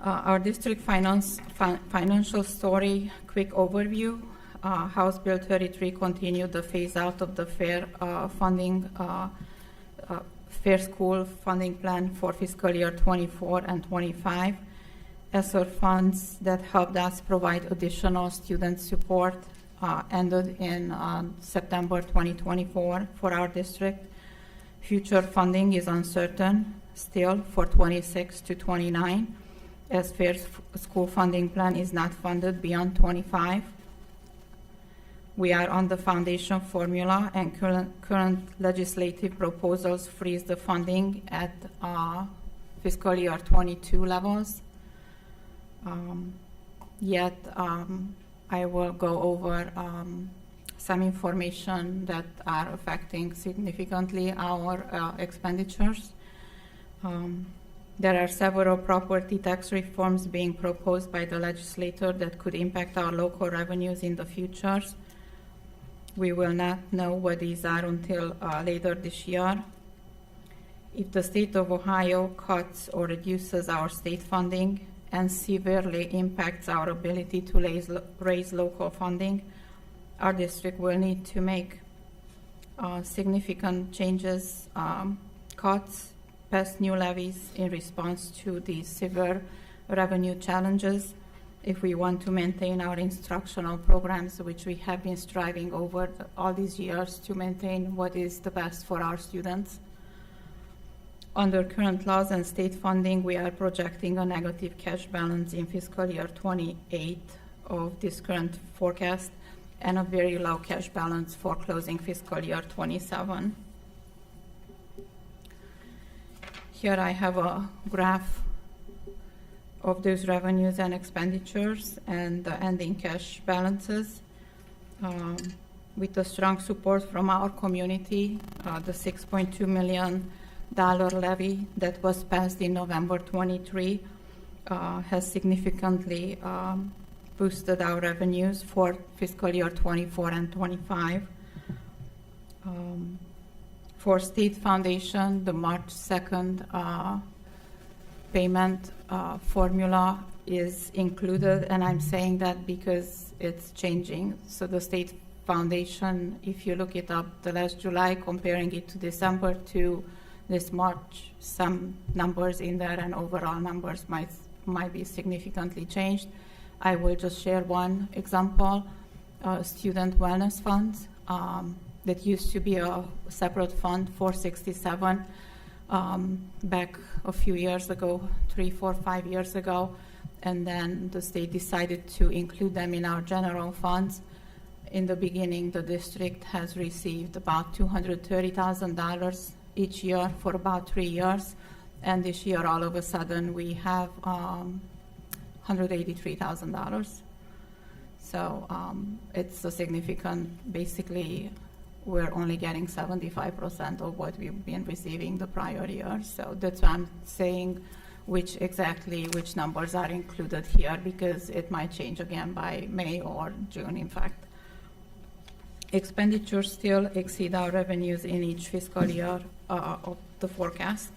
Speaker 2: Our district financial story, quick overview. House Bill 33 continued the phase out of the fair school funding plan for fiscal year 24 and 25. ESSER funds that helped us provide additional student support ended in September 2024 for our district. Future funding is uncertain still for 26 to 29, as fair school funding plan is not funded beyond 25. We are on the foundation formula, and current legislative proposals freeze the funding at fiscal year 22 levels. Yet I will go over some information that are affecting significantly our expenditures. There are several property tax reforms being proposed by the legislature that could impact our local revenues in the future. We will not know what these are until later this year. if the state of Ohio cuts or reduces our state funding and severely impacts our ability to raise local funding, our district will need to make significant changes, cuts, pass new levies in response to these severe revenue challenges if we want to maintain our instructional programs, which we have been striving over all these years to maintain what is the best for our students. Under current laws and state funding, we are projecting a negative cash balance in fiscal year 28 of this current forecast and a very low cash balance for closing fiscal year 27. Here I have a graph of those revenues and expenditures and the ending cash balances. With the strong support from our community, the $6.2 million levy that was passed in November 23 has significantly boosted our revenues for fiscal year 24 and 25. For State Foundation, the March 2nd payment formula is included, and I'm saying that because it's changing. So the State Foundation, if you look it up, the last July, comparing it to December to this March, some numbers in there and overall numbers might be significantly changed. I will just share one example, student wellness funds. That used to be a separate fund, 467, back a few years ago, 3, 4, 5 years ago, and then the state decided to include them in our general funds. In the beginning, the district has received about $230,000 each year for about 3 years, and this year, all of a sudden, we have $183,000. So it's a significant, basically, we're only getting 75% of what we've been receiving the prior year. So that's why I'm saying which numbers are included here, because it might change again by May or June, in fact. Expenditures still exceed our revenues in each fiscal year of the forecast.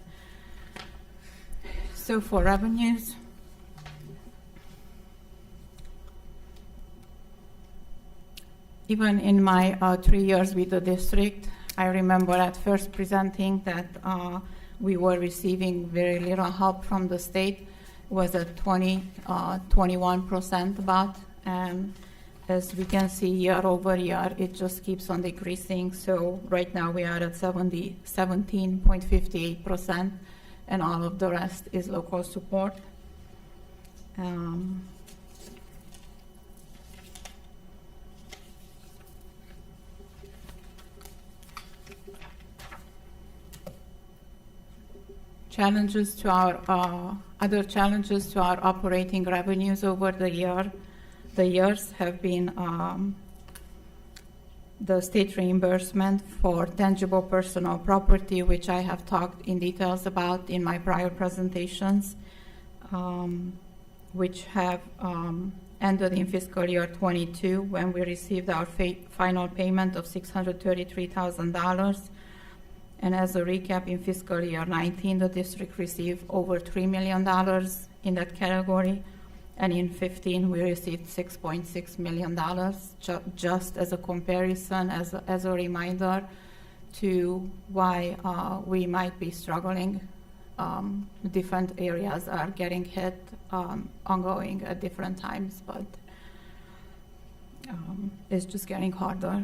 Speaker 2: So for revenues, even in my 3 years with the district, I remember at first presenting that we were receiving very little help from the state. It was at 21% about, and as we can see year over year, it just keeps on decreasing. So right now we are at 17.58%, and all of the rest is local support. Challenges to our other challenges to our operating revenues over the years have been the state reimbursement for tangible personal property, which I have talked in details about in my prior presentations, which have ended in fiscal year 22 when we received our final payment of $633,000. And as a recap, in fiscal year 19, the district received over $3 million in that category. And in 15, we received $6.6 million, just as a comparison, as a reminder to why we might be struggling. Different areas are getting hit ongoing at different times, but it's just getting harder.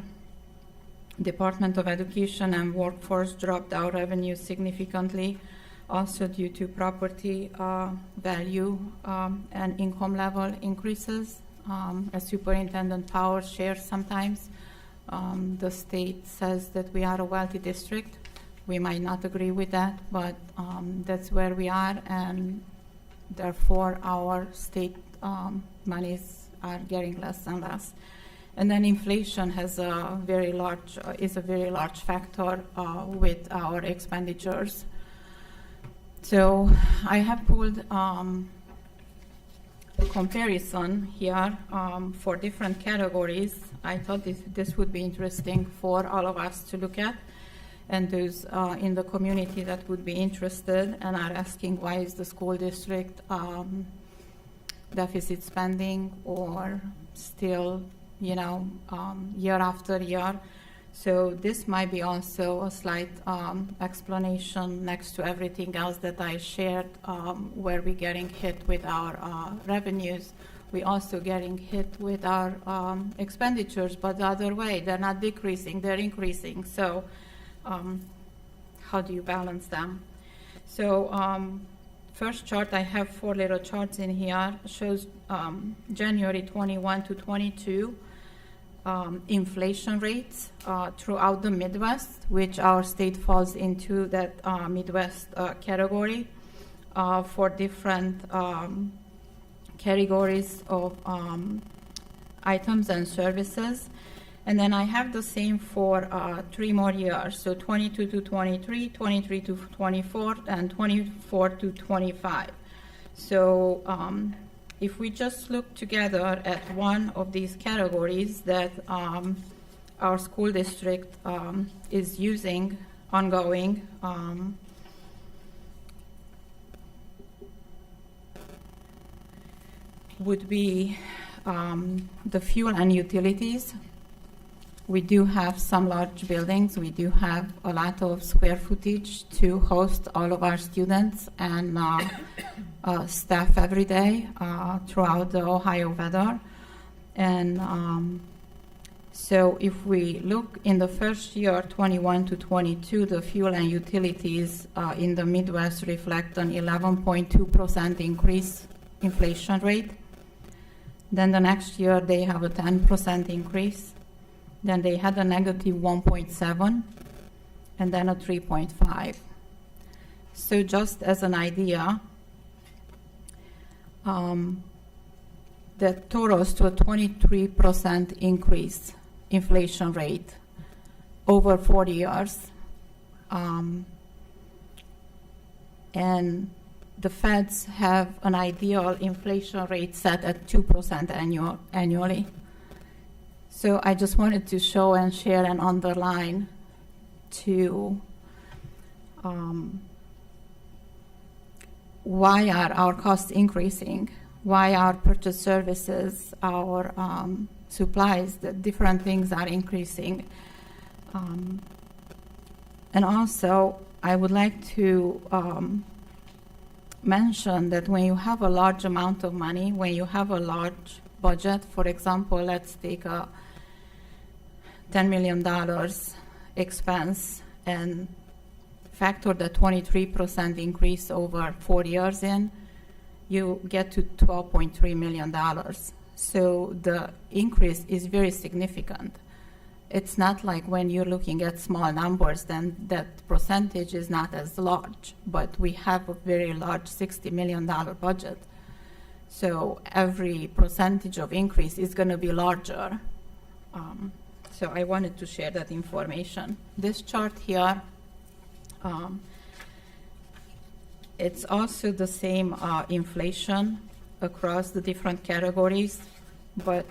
Speaker 2: Department of Education and Workforce dropped our revenue significantly, also due to property value and income level increases. As Superintendent Powers shares sometimes, the state says that we are a wealthy district. We might not agree with that, but that's where we are, and therefore our state monies are getting less and less. And then inflation is a very large factor with our expenditures. So I have pulled a comparison here for different categories. I thought this would be interesting for all of us to look at. And those in the community that would be interested and are asking why is the school district deficit spending or still, year after year. So this might be also a slight explanation next to everything else that I shared, where we're getting hit with our revenues. We're also getting hit with our expenditures, but the other way, they're not decreasing, they're increasing. So how do you balance them? So first chart, I have 4 little charts in here, shows January 21 to 22. Inflation rates throughout the Midwest, which our state falls into that Midwest category for different categories of items and services. And then I have the same for 3 more years, so 22 to 23, 23 to 24, and 24 to 25. So if we just look together at one of these categories that our school district is using ongoing, would be the fuel and utilities. We do have some large buildings. We do have a lot of square footage to host all of our students and staff every day throughout the Ohio weather. And so if we look in the first year, 21 to 22, the fuel and utilities in the Midwest reflect an 11.2% increase inflation rate. Then the next year, they have a 10% increase. Then they had a negative 1.7, and then a 3.5. So just as an idea, that totals to a 23% increase inflation rate over 40 years. And the feds have an ideal inflation rate set at 2% annually. So I just wanted to show and share and underline to why are our costs increasing, why our purchase services, our supplies, the different things are increasing. And also, I would like to mention that when you have a large amount of money, when you have a large budget, for example, let's take a $10 million expense and factor the 23% increase over 4 years in, you get to $12.3 million. So the increase is very significant. It's not like when you're looking at small numbers, then that percentage is not as large, but we have a very large $60 million budget. So every percentage of increase is going to be larger. So I wanted to share that information. This chart here, it's also the same inflation across the different categories, but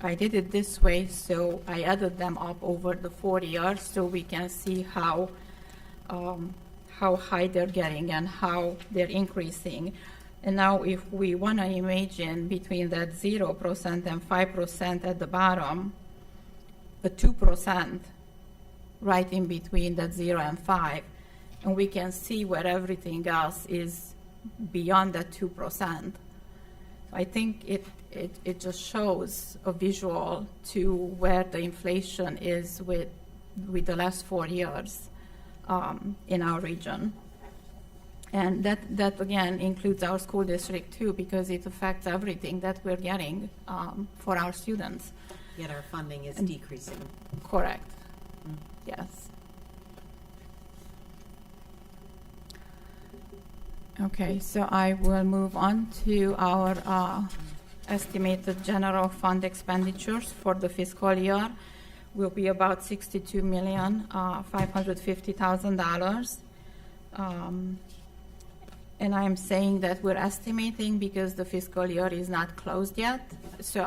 Speaker 2: I did it this way, so I added them up over the 40 years so we can see how high they're getting and how they're increasing. And now if we want to imagine between that 0% and 5% at the bottom, a 2% right in between that 0 and 5, and we can see where everything else is beyond that 2%. I think it just shows a visual to where the inflation is with the last 4 years in our region. And that again includes our school district too, because it affects everything that we're getting for our students.
Speaker 3: Yet our funding is decreasing.
Speaker 2: Correct. Yes. Okay, so I will move on to our estimated general fund expenditures for the fiscal year. Will be about $62,550,000. And I'm saying that we're estimating because the fiscal year is not closed yet. So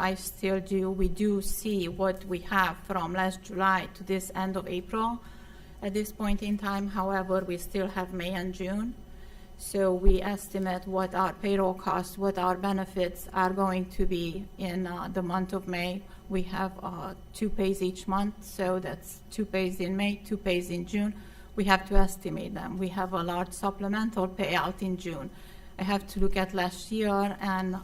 Speaker 2: we do see what we have from last July to this end of April. at this point in time. However, we still have May and June. So we estimate what our payroll costs, what our benefits are going to be in the month of May. We have 2 pays each month, so that's 2 pays in May, 2 pays in June. We have to estimate them. We have a large supplemental payout in June. I have to look at last year and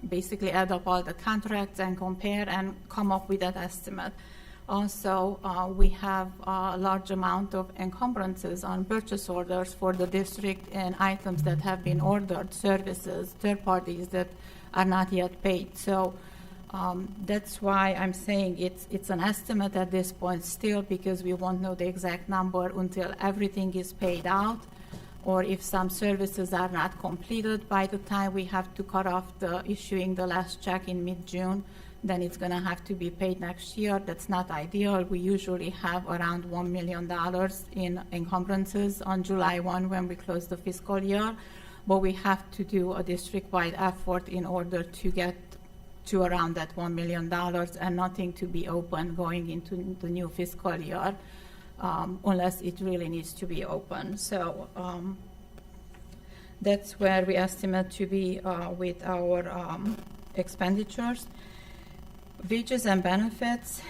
Speaker 2: basically add up all the contracts and compare and come up with that estimate. Also, we have a large amount of encumbrances on purchase orders for the district and items that have been ordered, services, third parties that are not yet paid. So that's why I'm saying it's an estimate at this point still, because we won't know the exact number until everything is paid out, or if some services are not completed by the time we have to cut off the issuing the last check in mid-June, then it's going to have to be paid next year. That's not ideal. We usually have around $1 million in encumbrances on July 1 when we close the fiscal year, but we have to do a district-wide effort in order to get to around that $1 million and nothing to be open going into the new fiscal year unless it really needs to be open. So that's where we estimate to be with our expenditures. Wages and benefits,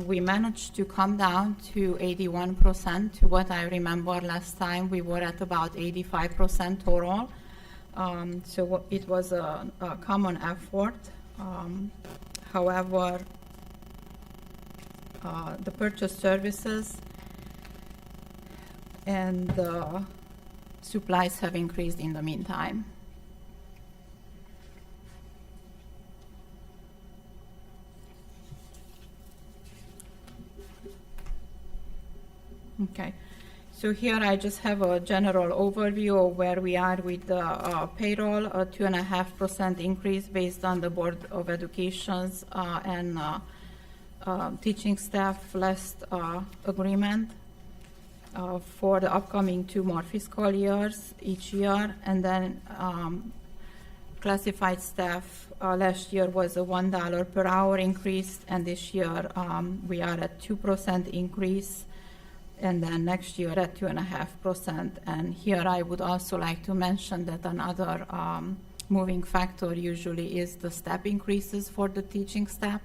Speaker 2: we managed to come down to 81%. To what I remember last time, we were at about 85% total. So it was a common effort. However, the purchase services and the supplies have increased in the meantime. Okay, so here I just have a general overview of where we are with the payroll, a 2.5% increase based on the Board of Education's and teaching staff last agreement for the upcoming 2 more fiscal years each year, and then classified staff last year was a $1 per hour increase, and this year we are at 2% increase, and then next year at 2.5%. And here I would also like to mention that another moving factor usually is the step increases for the teaching staff,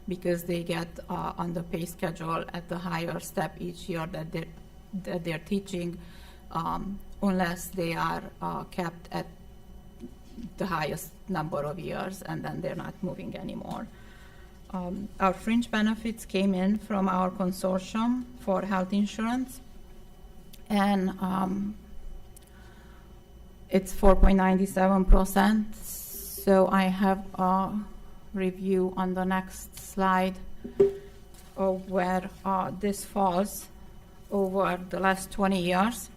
Speaker 2: because they get on the pay schedule at the higher step each year that they're teaching, unless they are kept at the highest number of years, and then they're not moving anymore. Our fringe benefits came in from our consortium for health insurance, and it's 4.97%. So I have a review on the next slide of where this falls over the last 20 years.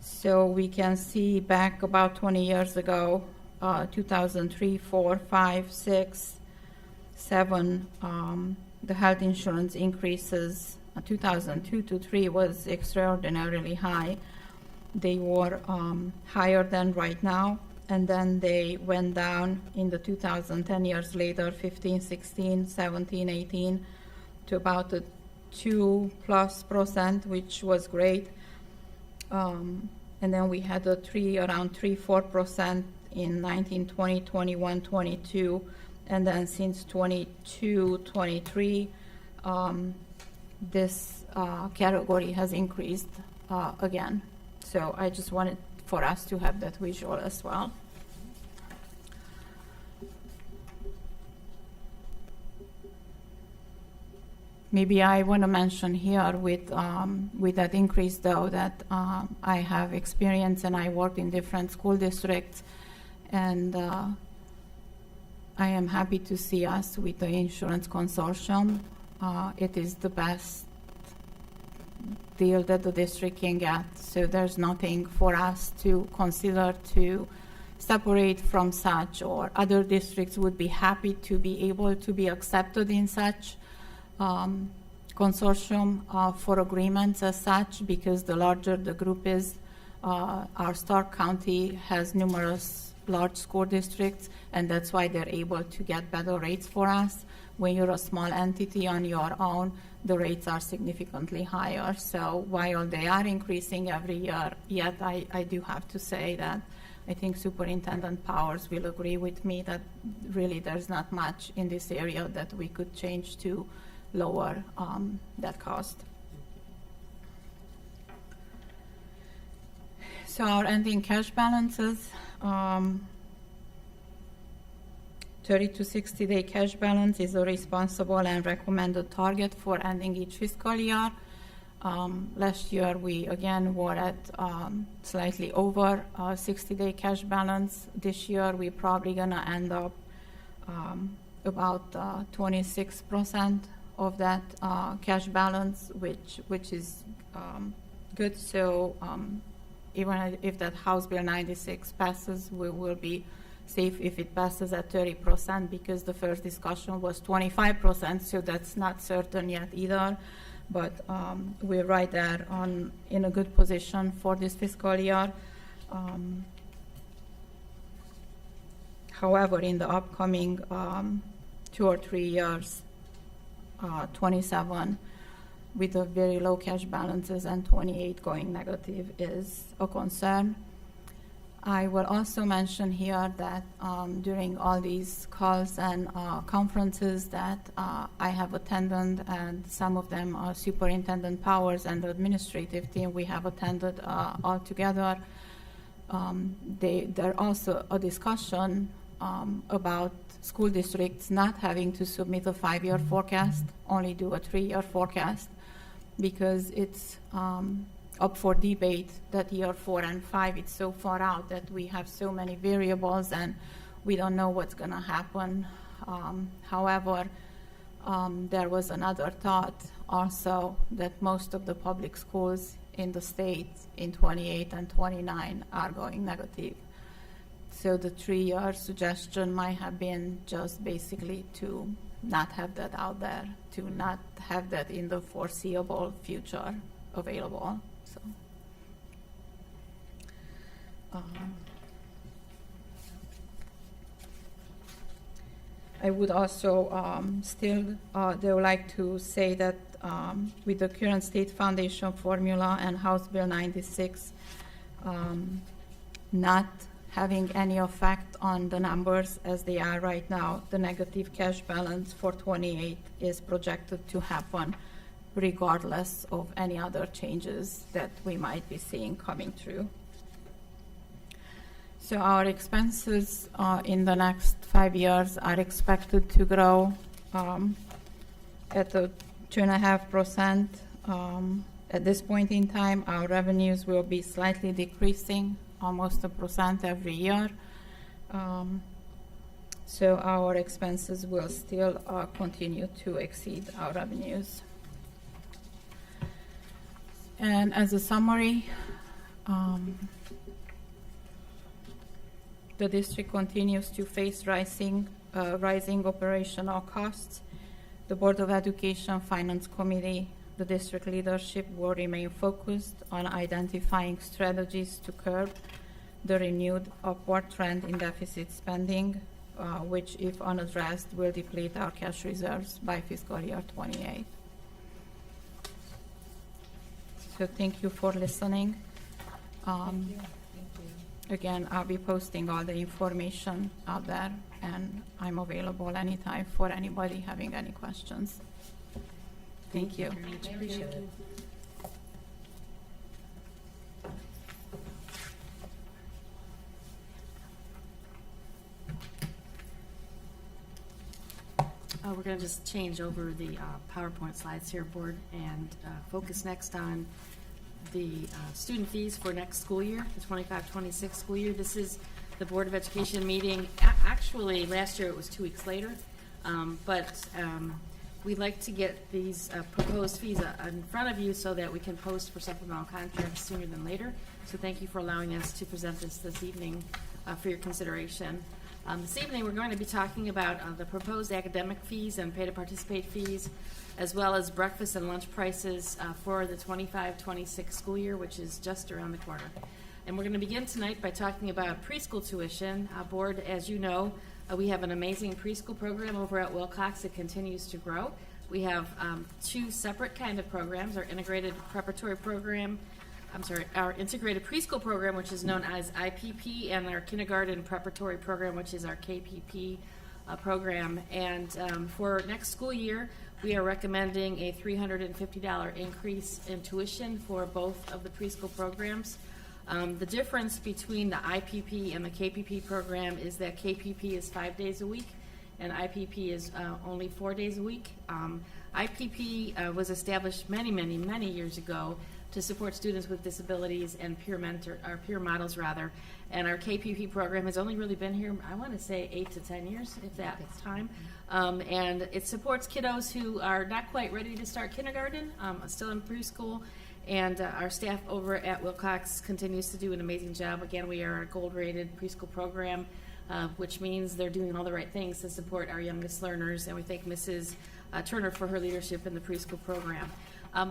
Speaker 2: So we can see back about 20 years ago, 2003, 4, 5, 6, 7, the health insurance increases. 2002 to 3 was extraordinarily high. They were higher than right now, and then they went down in the 2010 years later, 15, 16, 17, 18, to about a 2+%, which was great. And then we had around 3-4% in 19, 20, 21, 22, and then since 22, 23, this category has increased again. So I just wanted for us to have that visual as well. Maybe I want to mention here with that increase, though, that I have experience and I work in different school districts, and I am happy to see us with the insurance consortium. It is the best deal that the district can get, so there's nothing for us to consider to separate from such, or other districts would be happy to be able to be accepted in such consortium for agreements as such, because the larger the group is, our Stark County has numerous large school districts, and that's why they're able to get better rates for us. When you're a small entity on your own, the rates are significantly higher. So while they are increasing every year, yet I do have to say that I think Superintendent Powers will agree with me that really there's not much in this area that we could change to lower that cost. So our ending cash balances, 30 to 60-day cash balance is a responsible and recommended target for ending each fiscal year. Last year, we again were at slightly over 60-day cash balance. This year, we're probably going to end up about 26% of that cash balance, which is good. So even if that House Bill 96 passes, we will be safe if it passes at 30%, because the first discussion was 25%, so that's not certain yet either. But we're right there in a good position for this fiscal year. However, in the upcoming 2 or 3 years, 27 with a very low cash balances and 28 going negative is a concern. I will also mention here that during all these calls and conferences that I have attended, and some of them are Superintendent Powers and the administrative team we have attended all together, there also a discussion about school districts not having to submit a 5-year forecast, only do a 3-year forecast, because it's up for debate that year 4 and 5, it's so far out that we have so many variables and we don't know what's going to happen. However, there was another thought also that most of the public schools in the state in 28 and 29 are going negative. So the 3-year suggestion might have been just basically to not have that out there, to not have that in the foreseeable future available. So, I would also still they would like to say that with the current state foundation formula and House Bill 96 not having any effect on the numbers as they are right now, the negative cash balance for 28 is projected to happen regardless of any other changes that we might be seeing coming through. So our expenses in the next 5 years are expected to grow at a 2.5%. At this point in time, our revenues will be slightly decreasing, almost 1% every year. So our expenses will still continue to exceed our revenues. And as a summary, the district continues to face rising operational costs. The Board of Education Finance Committee, the district leadership will remain focused on identifying strategies to curb the renewed upward trend in deficit spending, which, if unaddressed, will deplete our cash reserves by fiscal year 28. So thank you for listening.
Speaker 8: Thank you.
Speaker 2: Again, I'll be posting all the information out there, and I'm available anytime for anybody having any questions. Thank you.
Speaker 8: Very much appreciated.
Speaker 4: We're going to just change over the PowerPoint slides here, Board, and focus next on the student fees for next school year, the 25-26 school year. This is the Board of Education meeting. Actually, last year it was 2 weeks later, but we'd like to get these proposed fees in front of you so that we can post for supplemental contracts sooner than later. So thank you for allowing us to present this evening for your consideration. This evening, we're going to be talking about the proposed academic fees and pay-to-participate fees, as well as breakfast and lunch prices for the 25-26 school year, which is just around the corner. And we're going to begin tonight by talking about preschool tuition. Board, as you know, we have an amazing preschool program over at Wilcox. It continues to grow. We have two separate kind of programs, our integrated preparatory program, our integrated preschool program, which is known as IPP, and our kindergarten preparatory program, which is our KPP program. And for next school year, we are recommending a $350 increase in tuition for both of the preschool programs. The difference between the IPP and the KPP program is that KPP is 5 days a week and IPP is only 4 days a week. IPP was established many years ago to support students with disabilities and peer models rather. And our KPP program has only really been here, I want to say 8 to 10 years, if that time. And it supports kiddos who are not quite ready to start kindergarten, still in preschool. And our staff over at Wilcox continues to do an amazing job. Again, we are a gold-rated preschool program, which means they're doing all the right things to support our youngest learners. And we thank Mrs. Turner for her leadership in the preschool program.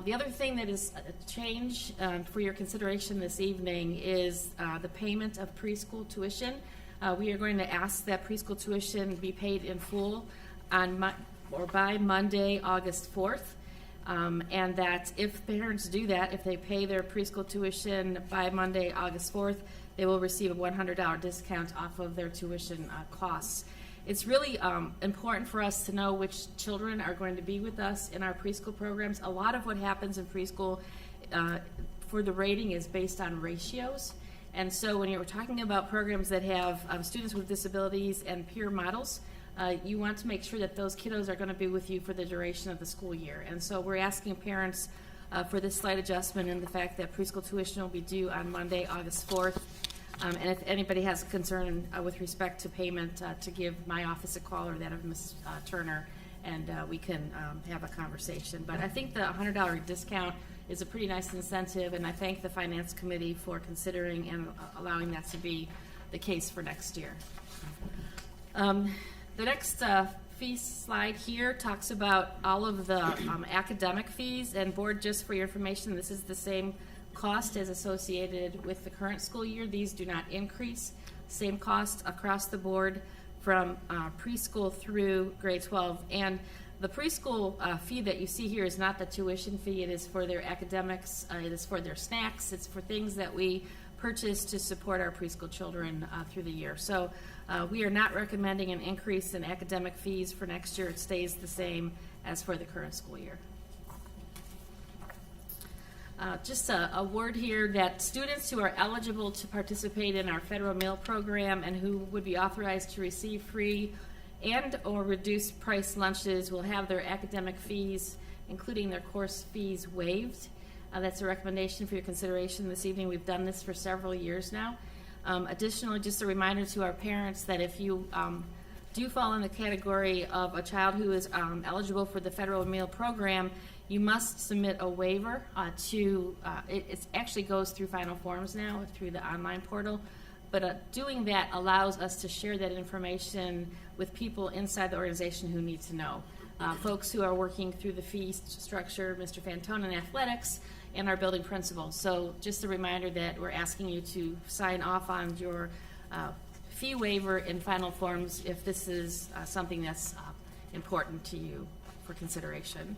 Speaker 4: The other thing that is a change for your consideration this evening is the payment of preschool tuition. We are going to ask that preschool tuition be paid in full by Monday, August 4th. And that if parents do that, if they pay their preschool tuition by Monday, August 4th, they will receive a $100 discount off of their tuition costs. It's really important for us to know which children are going to be with us in our preschool programs. A lot of what happens in preschool for the rating is based on ratios. And so when you're talking about programs that have students with disabilities and peer models, you want to make sure that those kiddos are going to be with you for the duration of the school year. And so we're asking parents for this slight adjustment in the fact that preschool tuition will be due on Monday, August 4th. And if anybody has concern with respect to payment, to give my office a call or that of Ms. Turner, and we can have a conversation. But I think the $100 discount is a pretty nice incentive, and I thank the Finance Committee for considering and allowing that to be the case for next year. The next fee slide here talks about all of the academic fees, and board, just for your information, this is the same cost as associated with the current school year. These do not increase. Same cost across the board from preschool through grade 12. And the preschool fee that you see here is not the tuition fee. It is for their academics. It is for their snacks. It's for things that we purchase to support our preschool children through the year. So we are not recommending an increase in academic fees for next year. It stays the same as for the current school year. Just a word here that students who are eligible to participate in our federal meal program and who would be authorized to receive free and or reduced price lunches will have their academic fees, including their course fees, waived. That's a recommendation for your consideration this evening. We've done this for several years now. Additionally, just a reminder to our parents that if you do fall in the category of a child who is eligible for the federal meal program, you must submit a waiver it actually goes through Final Forms now through the online portal, but doing that allows us to share that information with people inside the organization who need to know. Folks who are working through the fee structure, Mr. Fantone in athletics, and our building principal. So just a reminder that we're asking you to sign off on your fee waiver in Final Forms if this is something that's important to you for consideration.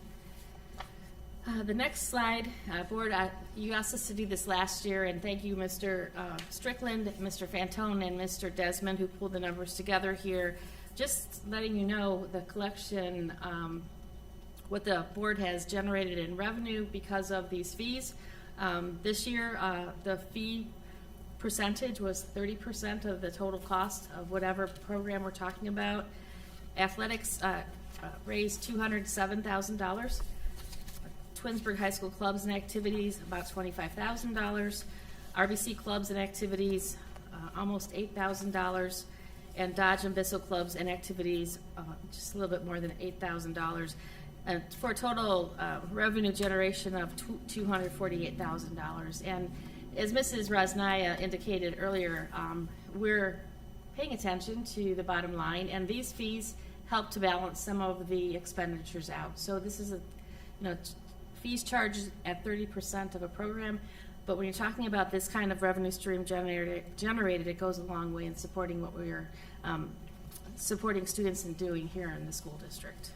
Speaker 4: The next slide, board, you asked us to do this last year, and thank you, Mr. Strickland, Mr. Fantone, and Mr. Desmond, who pulled the numbers together here. Just letting you know the collection, what the board has generated in revenue because of these fees. This year, the fee percentage was 30% of the total cost of whatever program we're talking about. Athletics raised $207,000. Twinsburg High School clubs and activities, about $25,000. RBC clubs and activities, almost $8,000. And Dodge and Bissell clubs and activities, just a little bit more than $8,000. For a total revenue generation of $248,000. And as Mrs. Rosnaya indicated earlier, we're paying attention to the bottom line, and these fees help to balance some of the expenditures out. So this is fees charged at 30% of a program, But when you're talking about this kind of revenue stream generated, it goes a long way in supporting what we are supporting students in doing here in the school district.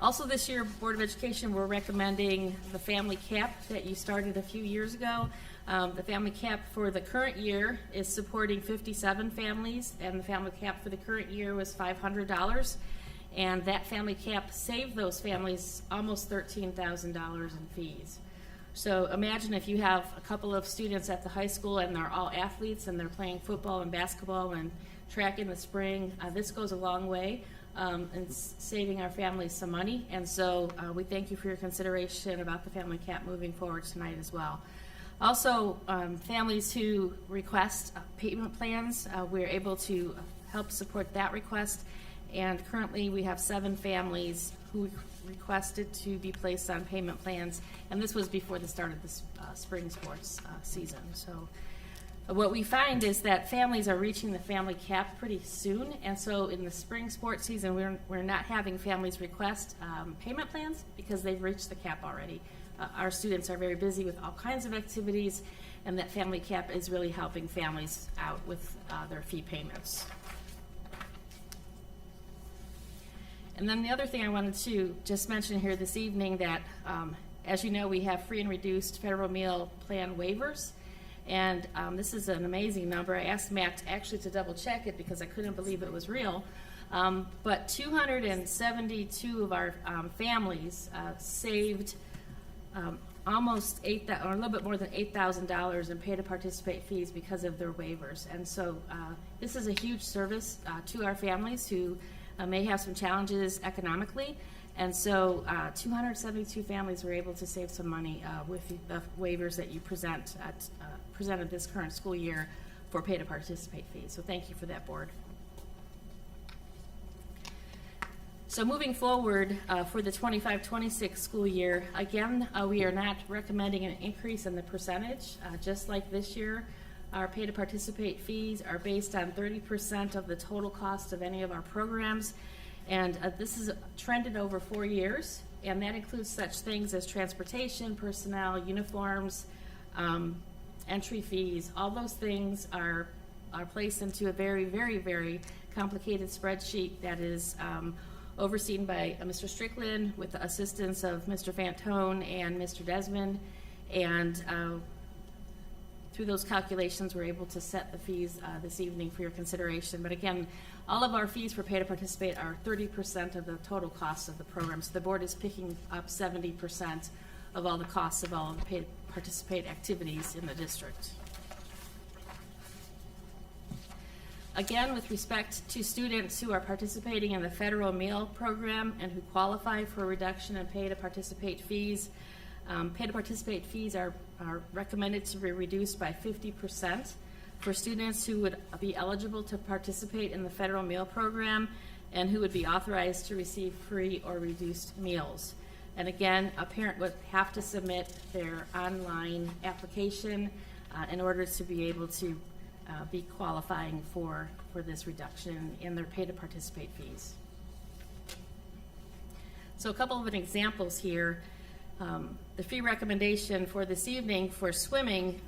Speaker 4: Also this year, Board of Education, we're recommending the family cap that you started a few years ago. The family cap for the current year is supporting 57 families, and the family cap for the current year was $500. And that family cap saved those families almost $13,000 in fees. So imagine if you have a couple of students at the high school and they're all athletes and they're playing football and basketball and track in the spring. This goes a long way in saving our families some money. And so we thank you for your consideration about the family cap moving forward tonight as well. Also, families who request payment plans, we're able to help support that request. And currently we have 7 families who requested to be placed on payment plans, and this was before the start of this spring sports season. So what we find is that families are reaching the family cap pretty soon, and so in the spring sports season we're not having families request payment plans because they've reached the cap already. Our students are very busy with all kinds of activities, and that family cap is really helping families out with their fee payments. And then the other thing I wanted to just mention here this evening that, as you know, we have free and reduced federal meal plan waivers. And this is an amazing number. I asked Matt actually to double check it because I couldn't believe it was real. But 272 of our families saved almost or a little bit more than $8,000 in pay to participate fees because of their waivers. And so this is a huge service to our families who may have some challenges economically, and so 272 families were able to save some money with the waivers that you presented this current school year for pay to participate fees. So thank you for that, Board. So moving forward for the 25-26 school year, again, we are not recommending an increase in the percentage. Just like this year, our pay to participate fees are based on 30% of the total cost of any of our programs. And this is trended over 4 years, and that includes such things as transportation, personnel, uniforms, entry fees. All those things are placed into a very, very, very complicated spreadsheet that is overseen by Mr. Strickland with the assistance of Mr. Fantone and Mr. Desmond. And through those calculations, we're able to set the fees this evening for your consideration. But again, all of our fees for pay to participate are 30% of the total cost of the program. So the board is picking up 70% of all the costs of all of the pay to participate activities in the district. Again, with respect to students who are participating in the federal meal program and who qualify for a reduction in pay to participate fees, pay to participate fees are recommended to be reduced by 50% for students who would be eligible to participate in the federal meal program and who would be authorized to receive free or reduced meals. And again, a parent would have to submit their online application in order to be able to be qualifying for this reduction in their pay to participate fees. So a couple of examples here. The fee recommendation for this evening for swimming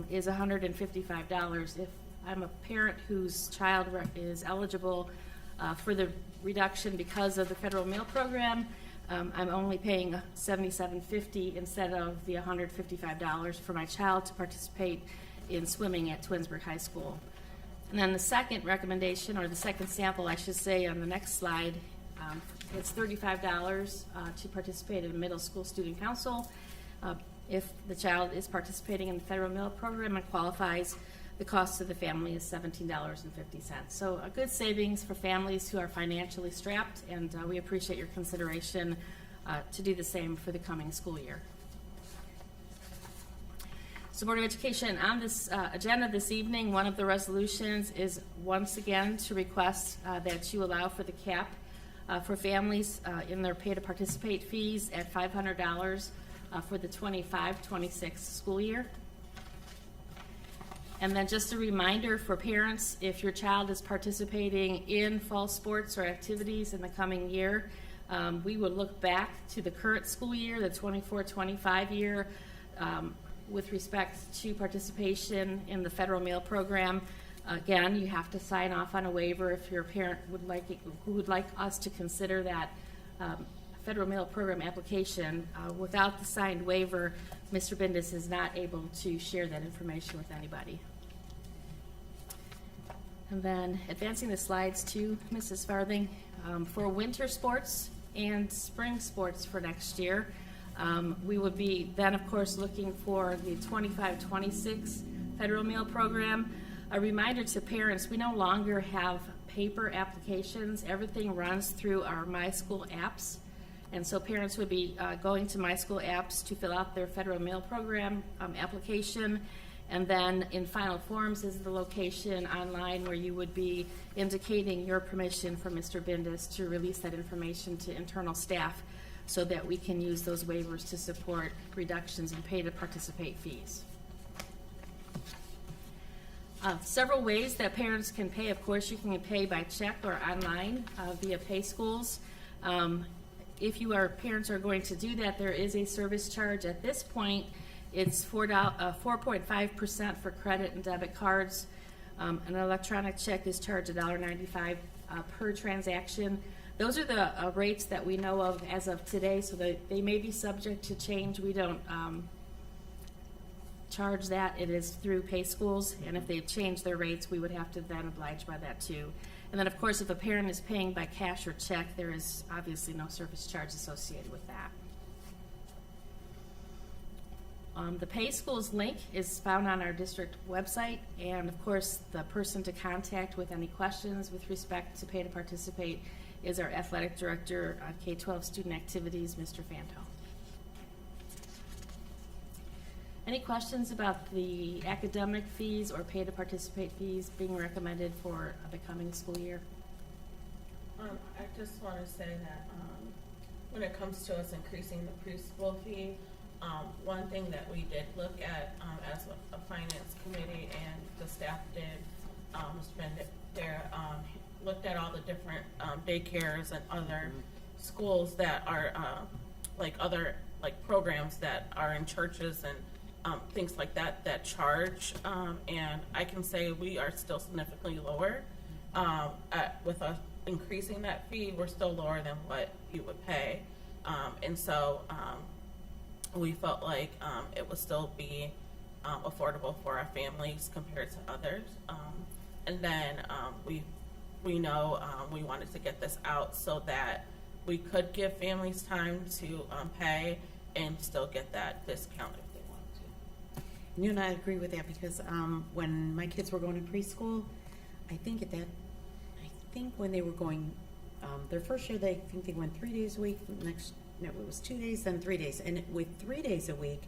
Speaker 4: is $155. If I'm a parent whose child is eligible for the reduction because of the federal meal program, I'm only paying $77.50 instead of the $155 for my child to participate in swimming at Twinsburg High School. And then the second recommendation, or the second sample, I should say, on the next slide, it's $35 to participate in a middle school student council. If the child is participating in the federal meal program and qualifies, the cost to the family is $17.50. So a good savings for families who are financially strapped, and we appreciate your consideration to do the same for the coming school year. So Board of Education, on this agenda this evening, one of the resolutions is once again to request that you allow for the cap for families in their pay to participate fees at $500 for the 25-26 school year. And then just a reminder for parents, if your child is participating in fall sports or activities in the coming year, We would look back to the current school year, the 24-25 year, with respect to participation in the federal meal program. Again, you have to sign off on a waiver if your parent would like us to consider that federal meal program application. Without the signed waiver, Mr. Bindus is not able to share that information with anybody. And then advancing the slides to Mrs. Farthing, for winter sports and spring sports for next year, we would be then, of course, looking for the 25-26 federal meal program. A reminder to parents, we no longer have paper applications. Everything runs through our My School apps. And so parents would be going to My School apps to fill out their federal meal program application. And then in Final Forms is the location online where you would be indicating your permission for Mr. Bindus to release that information to internal staff so that we can use those waivers to support reductions in pay to participate fees. Several ways that parents can pay. Of course, you can pay by check or online via Pay Schools. If parents are going to do that, there is a service charge. At this point, it's 4.5% for credit and debit cards. An electronic check is charged $1.95 per transaction. Those are the rates that we know of as of today, so they may be subject to change. We don't charge that. It is through Pay Schools, and if they change their rates, we would have to then oblige by that too. And then, of course, if a parent is paying by cash or check, there is obviously no service charge associated with that. The Pay Schools link is found on our district website, and of course, the person to contact with any questions with respect to pay to participate is our athletic director on K-12 student activities, Mr. Fanto. Any questions about the academic fees or pay to participate fees being recommended for the coming school year?
Speaker 1: I just want to say that when it comes to us increasing the preschool fee, one thing that we did look at as a finance committee and the staff did, spend it there, looked at all the different daycares and other schools that are other programs that are in churches and things like that charge, and I can say we are still significantly lower. With us increasing that fee, we're still lower than what you would pay, and so we felt like it would still be affordable for our families compared to others. And then we know we wanted to get this out so that we could give families time to pay and still get that discount if they wanted to.
Speaker 3: You and I agree with that because when my kids were going to preschool, I think when they were going their first year, they went 3 days a week. It was 2 days, then 3 days. And with 3 days a week,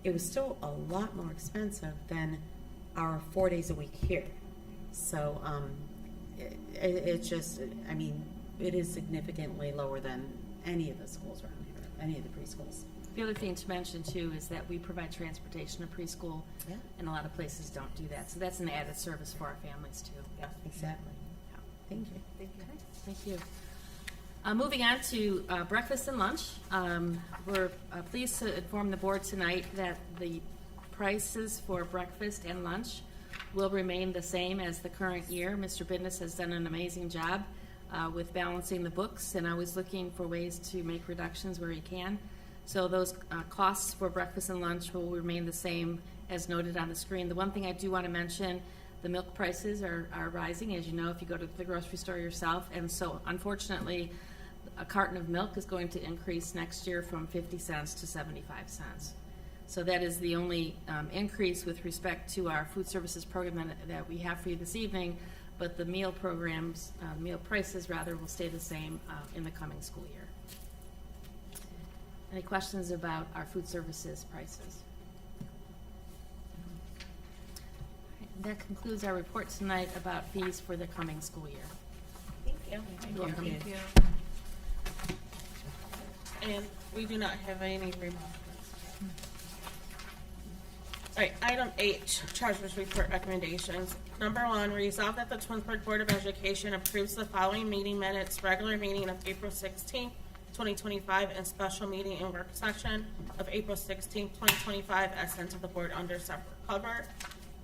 Speaker 3: it was still a lot more expensive than our 4 days a week here. So it's just, I mean, it is significantly lower than any of the schools around here, any of the preschools.
Speaker 4: The other thing to mention too is that we provide transportation to preschool,
Speaker 3: Yeah.
Speaker 4: and a lot of places don't do that. So that's an added service for our families too.
Speaker 3: Yeah, exactly.
Speaker 4: Yeah.
Speaker 3: Thank you.
Speaker 4: Okay, thank you. Moving on to breakfast and lunch. We're pleased to inform the board tonight that the prices for breakfast and lunch will remain the same as the current year. Mr. Bindus has done an amazing job with balancing the books and always looking for ways to make reductions where he can. So those costs for breakfast and lunch will remain the same as noted on the screen. The one thing I do want to mention, the milk prices are rising, as you know, if you go to the grocery store yourself. And so, unfortunately, a carton of milk is going to increase next year from 50 cents to 75 cents. So that is the only increase with respect to our food services program that we have for you this evening. But the meal programs, meal prices rather, will stay the same in the coming school year. Any questions about our food services prices? That concludes our report tonight about fees for the coming school year.
Speaker 1: Thank you.
Speaker 4: You're welcome.
Speaker 1: Thank you. And we do not have any remarks. All right, item H, Treasurer's Report Recommendations. Number 1, resolve that the Twinsburg Board of Education approves the following meeting minutes, regular meeting of April 16th, 2025, and special meeting and work session of April 16, 2025, as sent to the board under separate cover.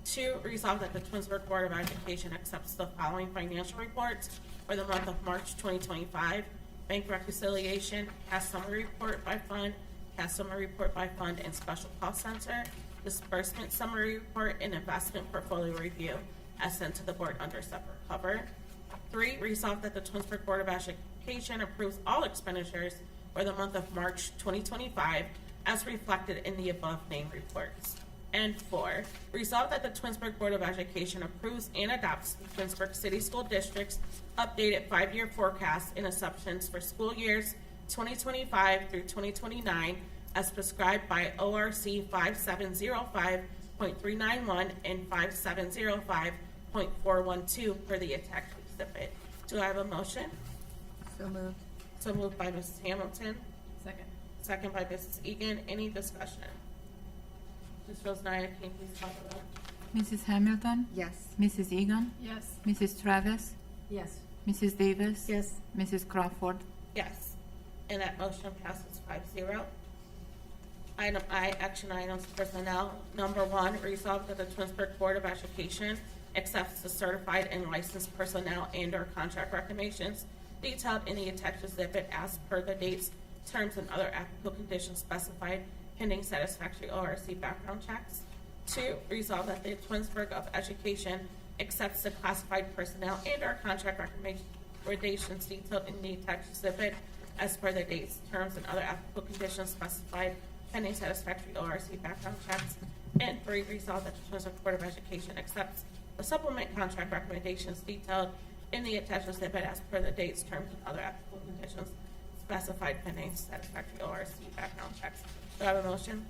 Speaker 1: 2, resolve that the Twinsburg Board of Education accepts the following financial reports for the month of March 2025. Bank reconciliation, cash summary report by fund, cash summary report by fund, and special cost center. Disbursement summary report and investment portfolio review, as sent to the board under separate cover. 3, resolve that the Twinsburg Board of Education approves all expenditures for the month of March 2025 as reflected in the above named reports. And 4, resolve that the Twinsburg Board of Education approves and adopts the Twinsburg City School District's updated 5-year forecast and assumptions for school years 2025 through 2029 as prescribed by ORC 5705.391 and 5705.412 for the attached exhibit. Do I have a motion?
Speaker 2: So moved.
Speaker 1: So moved by Mrs. Hamilton,
Speaker 13: Second.
Speaker 1: second by Mrs. Egan. Any discussion? Ms. Rosenaya, can you please call the roll?
Speaker 2: Mrs. Hamilton?
Speaker 3: Yes.
Speaker 2: Mrs. Egan?
Speaker 13: Yes.
Speaker 2: Mrs. Travis?
Speaker 4: Yes.
Speaker 2: Mrs. Davis?
Speaker 3: Yes.
Speaker 2: Mrs. Crawford?
Speaker 1: Yes. And that motion passes 5-0. Item I, action items, personnel. Number 1, resolve that the Twinsburg Board of Education accepts the certified and licensed personnel and/or contract recommendations detailed in the attached exhibit as per the dates, terms, and other applicable conditions specified pending satisfactory ORC background checks. 2, resolve that the Twinsburg of Education accepts the classified personnel and/or contract recommendations detailed in the attached exhibit as per the dates, terms, and other applicable conditions specified pending satisfactory ORC background checks. And 3, resolve that the Twinsburg Board of Education accepts the supplement contract recommendations detailed in the attached exhibit as per the dates, terms, and other applicable conditions specified pending satisfactory ORC background checks. Do I have a motion?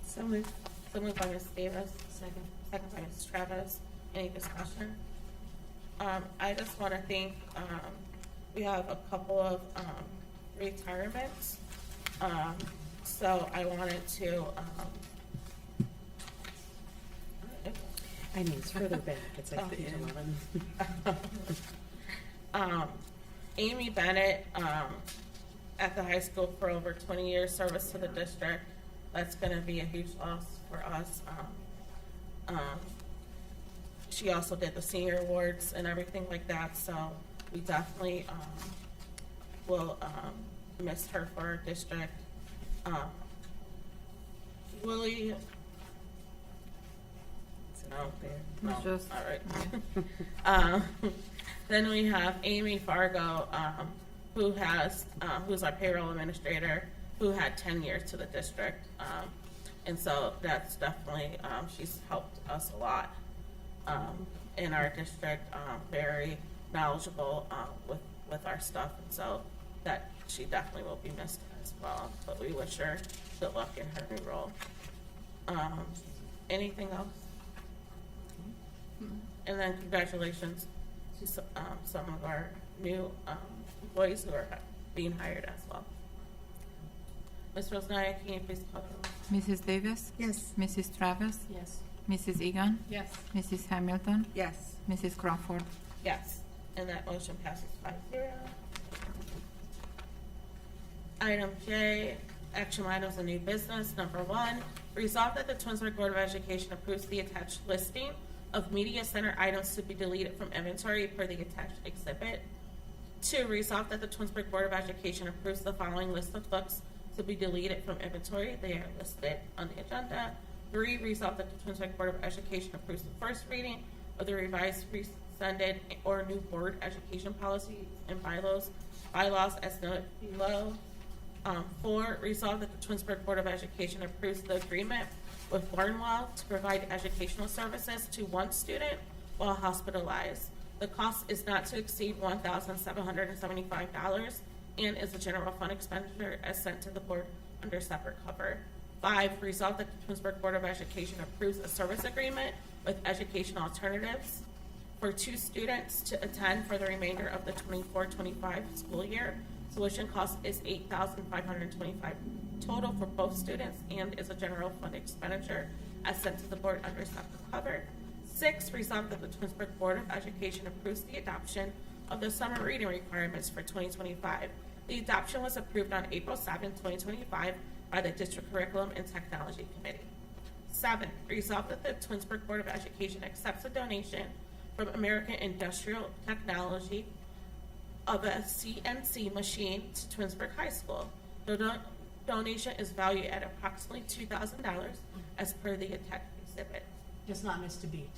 Speaker 3: So moved.
Speaker 1: So moved by Ms. Davis,
Speaker 4: Second.
Speaker 1: second by Ms. Travis. Any discussion? I just want to thank, we have a couple of retirements. So I wanted to,
Speaker 3: I know, it's further back. It's like page 11.
Speaker 1: Amy Bennett, at the high school for over 20 years, service to the district. That's going to be a huge loss for us. She also did the senior awards and everything like that, so we definitely will miss her for our district. Willie, no, no,
Speaker 2: It's just-
Speaker 1: all right. Then we have Amy Fargo, who's our payroll administrator, who had 10 years to the district. And so that's definitely, she's helped us a lot in our district, very knowledgeable with our stuff. And so that she definitely will be missed as well. But we wish her good luck in her new role. Anything else? And then congratulations to some of our new employees who are being hired as well. Ms. Rosenaya, can you please call the roll?
Speaker 2: Mrs. Davis?
Speaker 3: Yes.
Speaker 2: Mrs. Travis?
Speaker 4: Yes.
Speaker 2: Mrs. Egan?
Speaker 13: Yes.
Speaker 2: Mrs. Hamilton?
Speaker 3: Yes.
Speaker 2: Mrs. Crawford?
Speaker 1: Yes, and that motion passes 5-0. Item J, action items and new business. Number 1, resolve that the Twinsburg Board of Education approves the attached listing of media center items to be deleted from inventory per the attached exhibit. 2, resolve that the Twinsburg Board of Education approves the following list of books to be deleted from inventory. They are listed on the agenda. 3, resolve that the Twinsburg Board of Education approves the first reading of the revised, rescinded, or new board education policies and bylaws as noted below. 4, resolve that the Twinsburg Board of Education approves the agreement with Barnwell to provide educational services to one student while hospitalized. The cost is not to exceed $1,775 and is a general fund expenditure as sent to the board under separate cover. 5, resolve that the Twinsburg Board of Education approves a service agreement with Education Alternatives for 2 students to attend for the remainder of the 24-25 school year. Tuition cost is $8,525 total for both students and is a general fund expenditure as sent to the board under separate cover. 6, resolve that the Twinsburg Board of Education approves the adoption of the summer reading requirements for 2025. The adoption was approved on April 7, 2025 by the District Curriculum and Technology Committee. 7, resolved that the Twinsburg Board of Education accepts a donation from American Industrial Technology of a CNC machine to Twinsburg High School. The donation is valued at approximately $2,000 as per the attached exhibit.
Speaker 14: Just not missed a beat.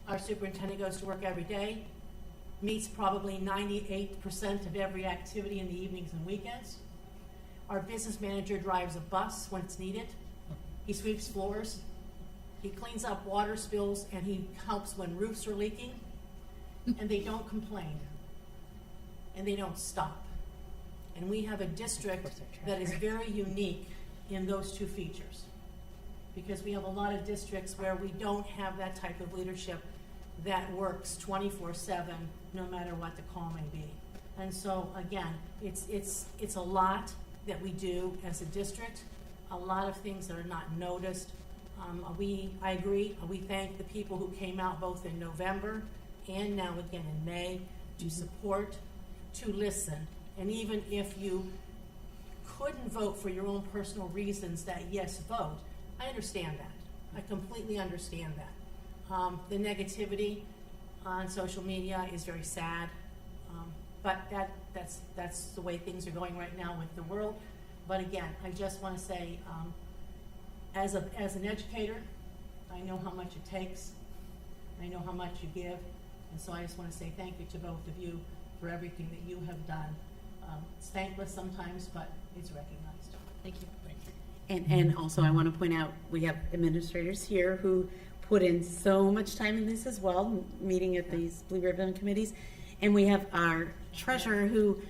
Speaker 14: Our superintendent goes to work every day, meets probably 98% of every activity in the evenings and weekends. Our business manager drives a bus when it's needed. He sweeps floors. He cleans up water spills, and he helps when roofs are leaking. And they don't complain. And they don't stop. And we have a district that is very unique in those two features. Because we have a lot of districts where we don't have that type of leadership that works 24/7, no matter what the call may be. And so, again, it's a lot that we do as a district, a lot of things that are not noticed. I agree, we thank the people who came out both in November and now again in May to support, to listen. And even if you couldn't vote for your own personal reasons, that yes vote, I understand that. I completely understand that. The negativity on social media is very sad, but that's the way things are going right now with the world. But again, I just want to say, as an educator, I know how much it takes. I know how much you give, and so I just want to say thank you to both of you for everything that you have done. It's thankless sometimes, but it's recognized.
Speaker 4: Thank you.
Speaker 3: And also, I want to point out, we have administrators here who put in so much time in this as well, meeting at these Blue Ribbon committees. And we have our treasurer who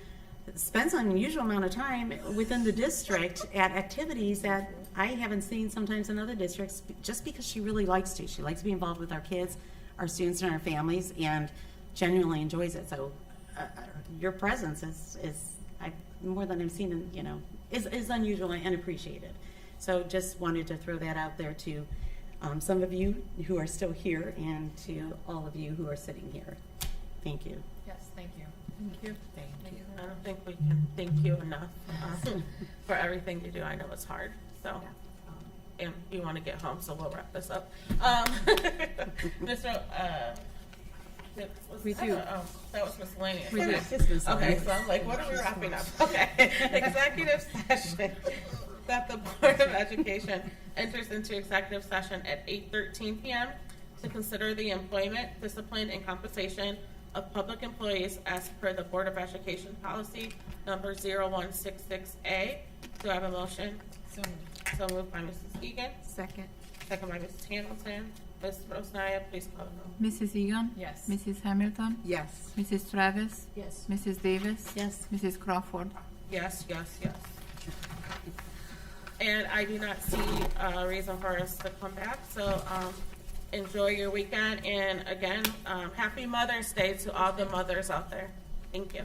Speaker 3: spends an unusual amount of time within the district at activities that I haven't seen sometimes in other districts, just because she really likes to. She likes to be involved with our kids, our students, and our families, and genuinely enjoys it. So your presence is more than I've seen, is unusual and appreciated. So just wanted to throw that out there to some of you who are still here and to all of you who are sitting here. Thank you.
Speaker 13: Yes, thank you. Thank you.
Speaker 3: Thank you.
Speaker 1: I don't think we can thank you enough for everything you do. I know it's hard, so. And you want to get home, so we'll wrap this up. Mr.
Speaker 2: We do.
Speaker 1: Oh, that was miscellaneous.
Speaker 2: We do.
Speaker 1: Okay.
Speaker 3: It's miscellaneous.
Speaker 1: Okay, so I'm like, what are we wrapping up? Okay. Executive session. That the Board of Education enters into executive session at 8:13 p.m. to consider the employment, discipline, and compensation of public employees as per the Board of Education policy number 0166A. Do I have a motion? So moved by Mrs. Egan.
Speaker 2: Second.
Speaker 1: Second by Mrs. Hamilton. Ms. Rosnaya, please call the roll.
Speaker 2: Mrs. Egan?
Speaker 13: Yes.
Speaker 2: Mrs. Hamilton?
Speaker 3: Yes.
Speaker 2: Mrs. Travis?
Speaker 14: Yes.
Speaker 2: Mrs. Davis?
Speaker 3: Yes.
Speaker 2: Mrs. Crawford?
Speaker 1: Yes, yes, yes. And I do not see a reason for us to come back, so enjoy your weekend. And again, happy Mother's Day to all the mothers out there. Thank you.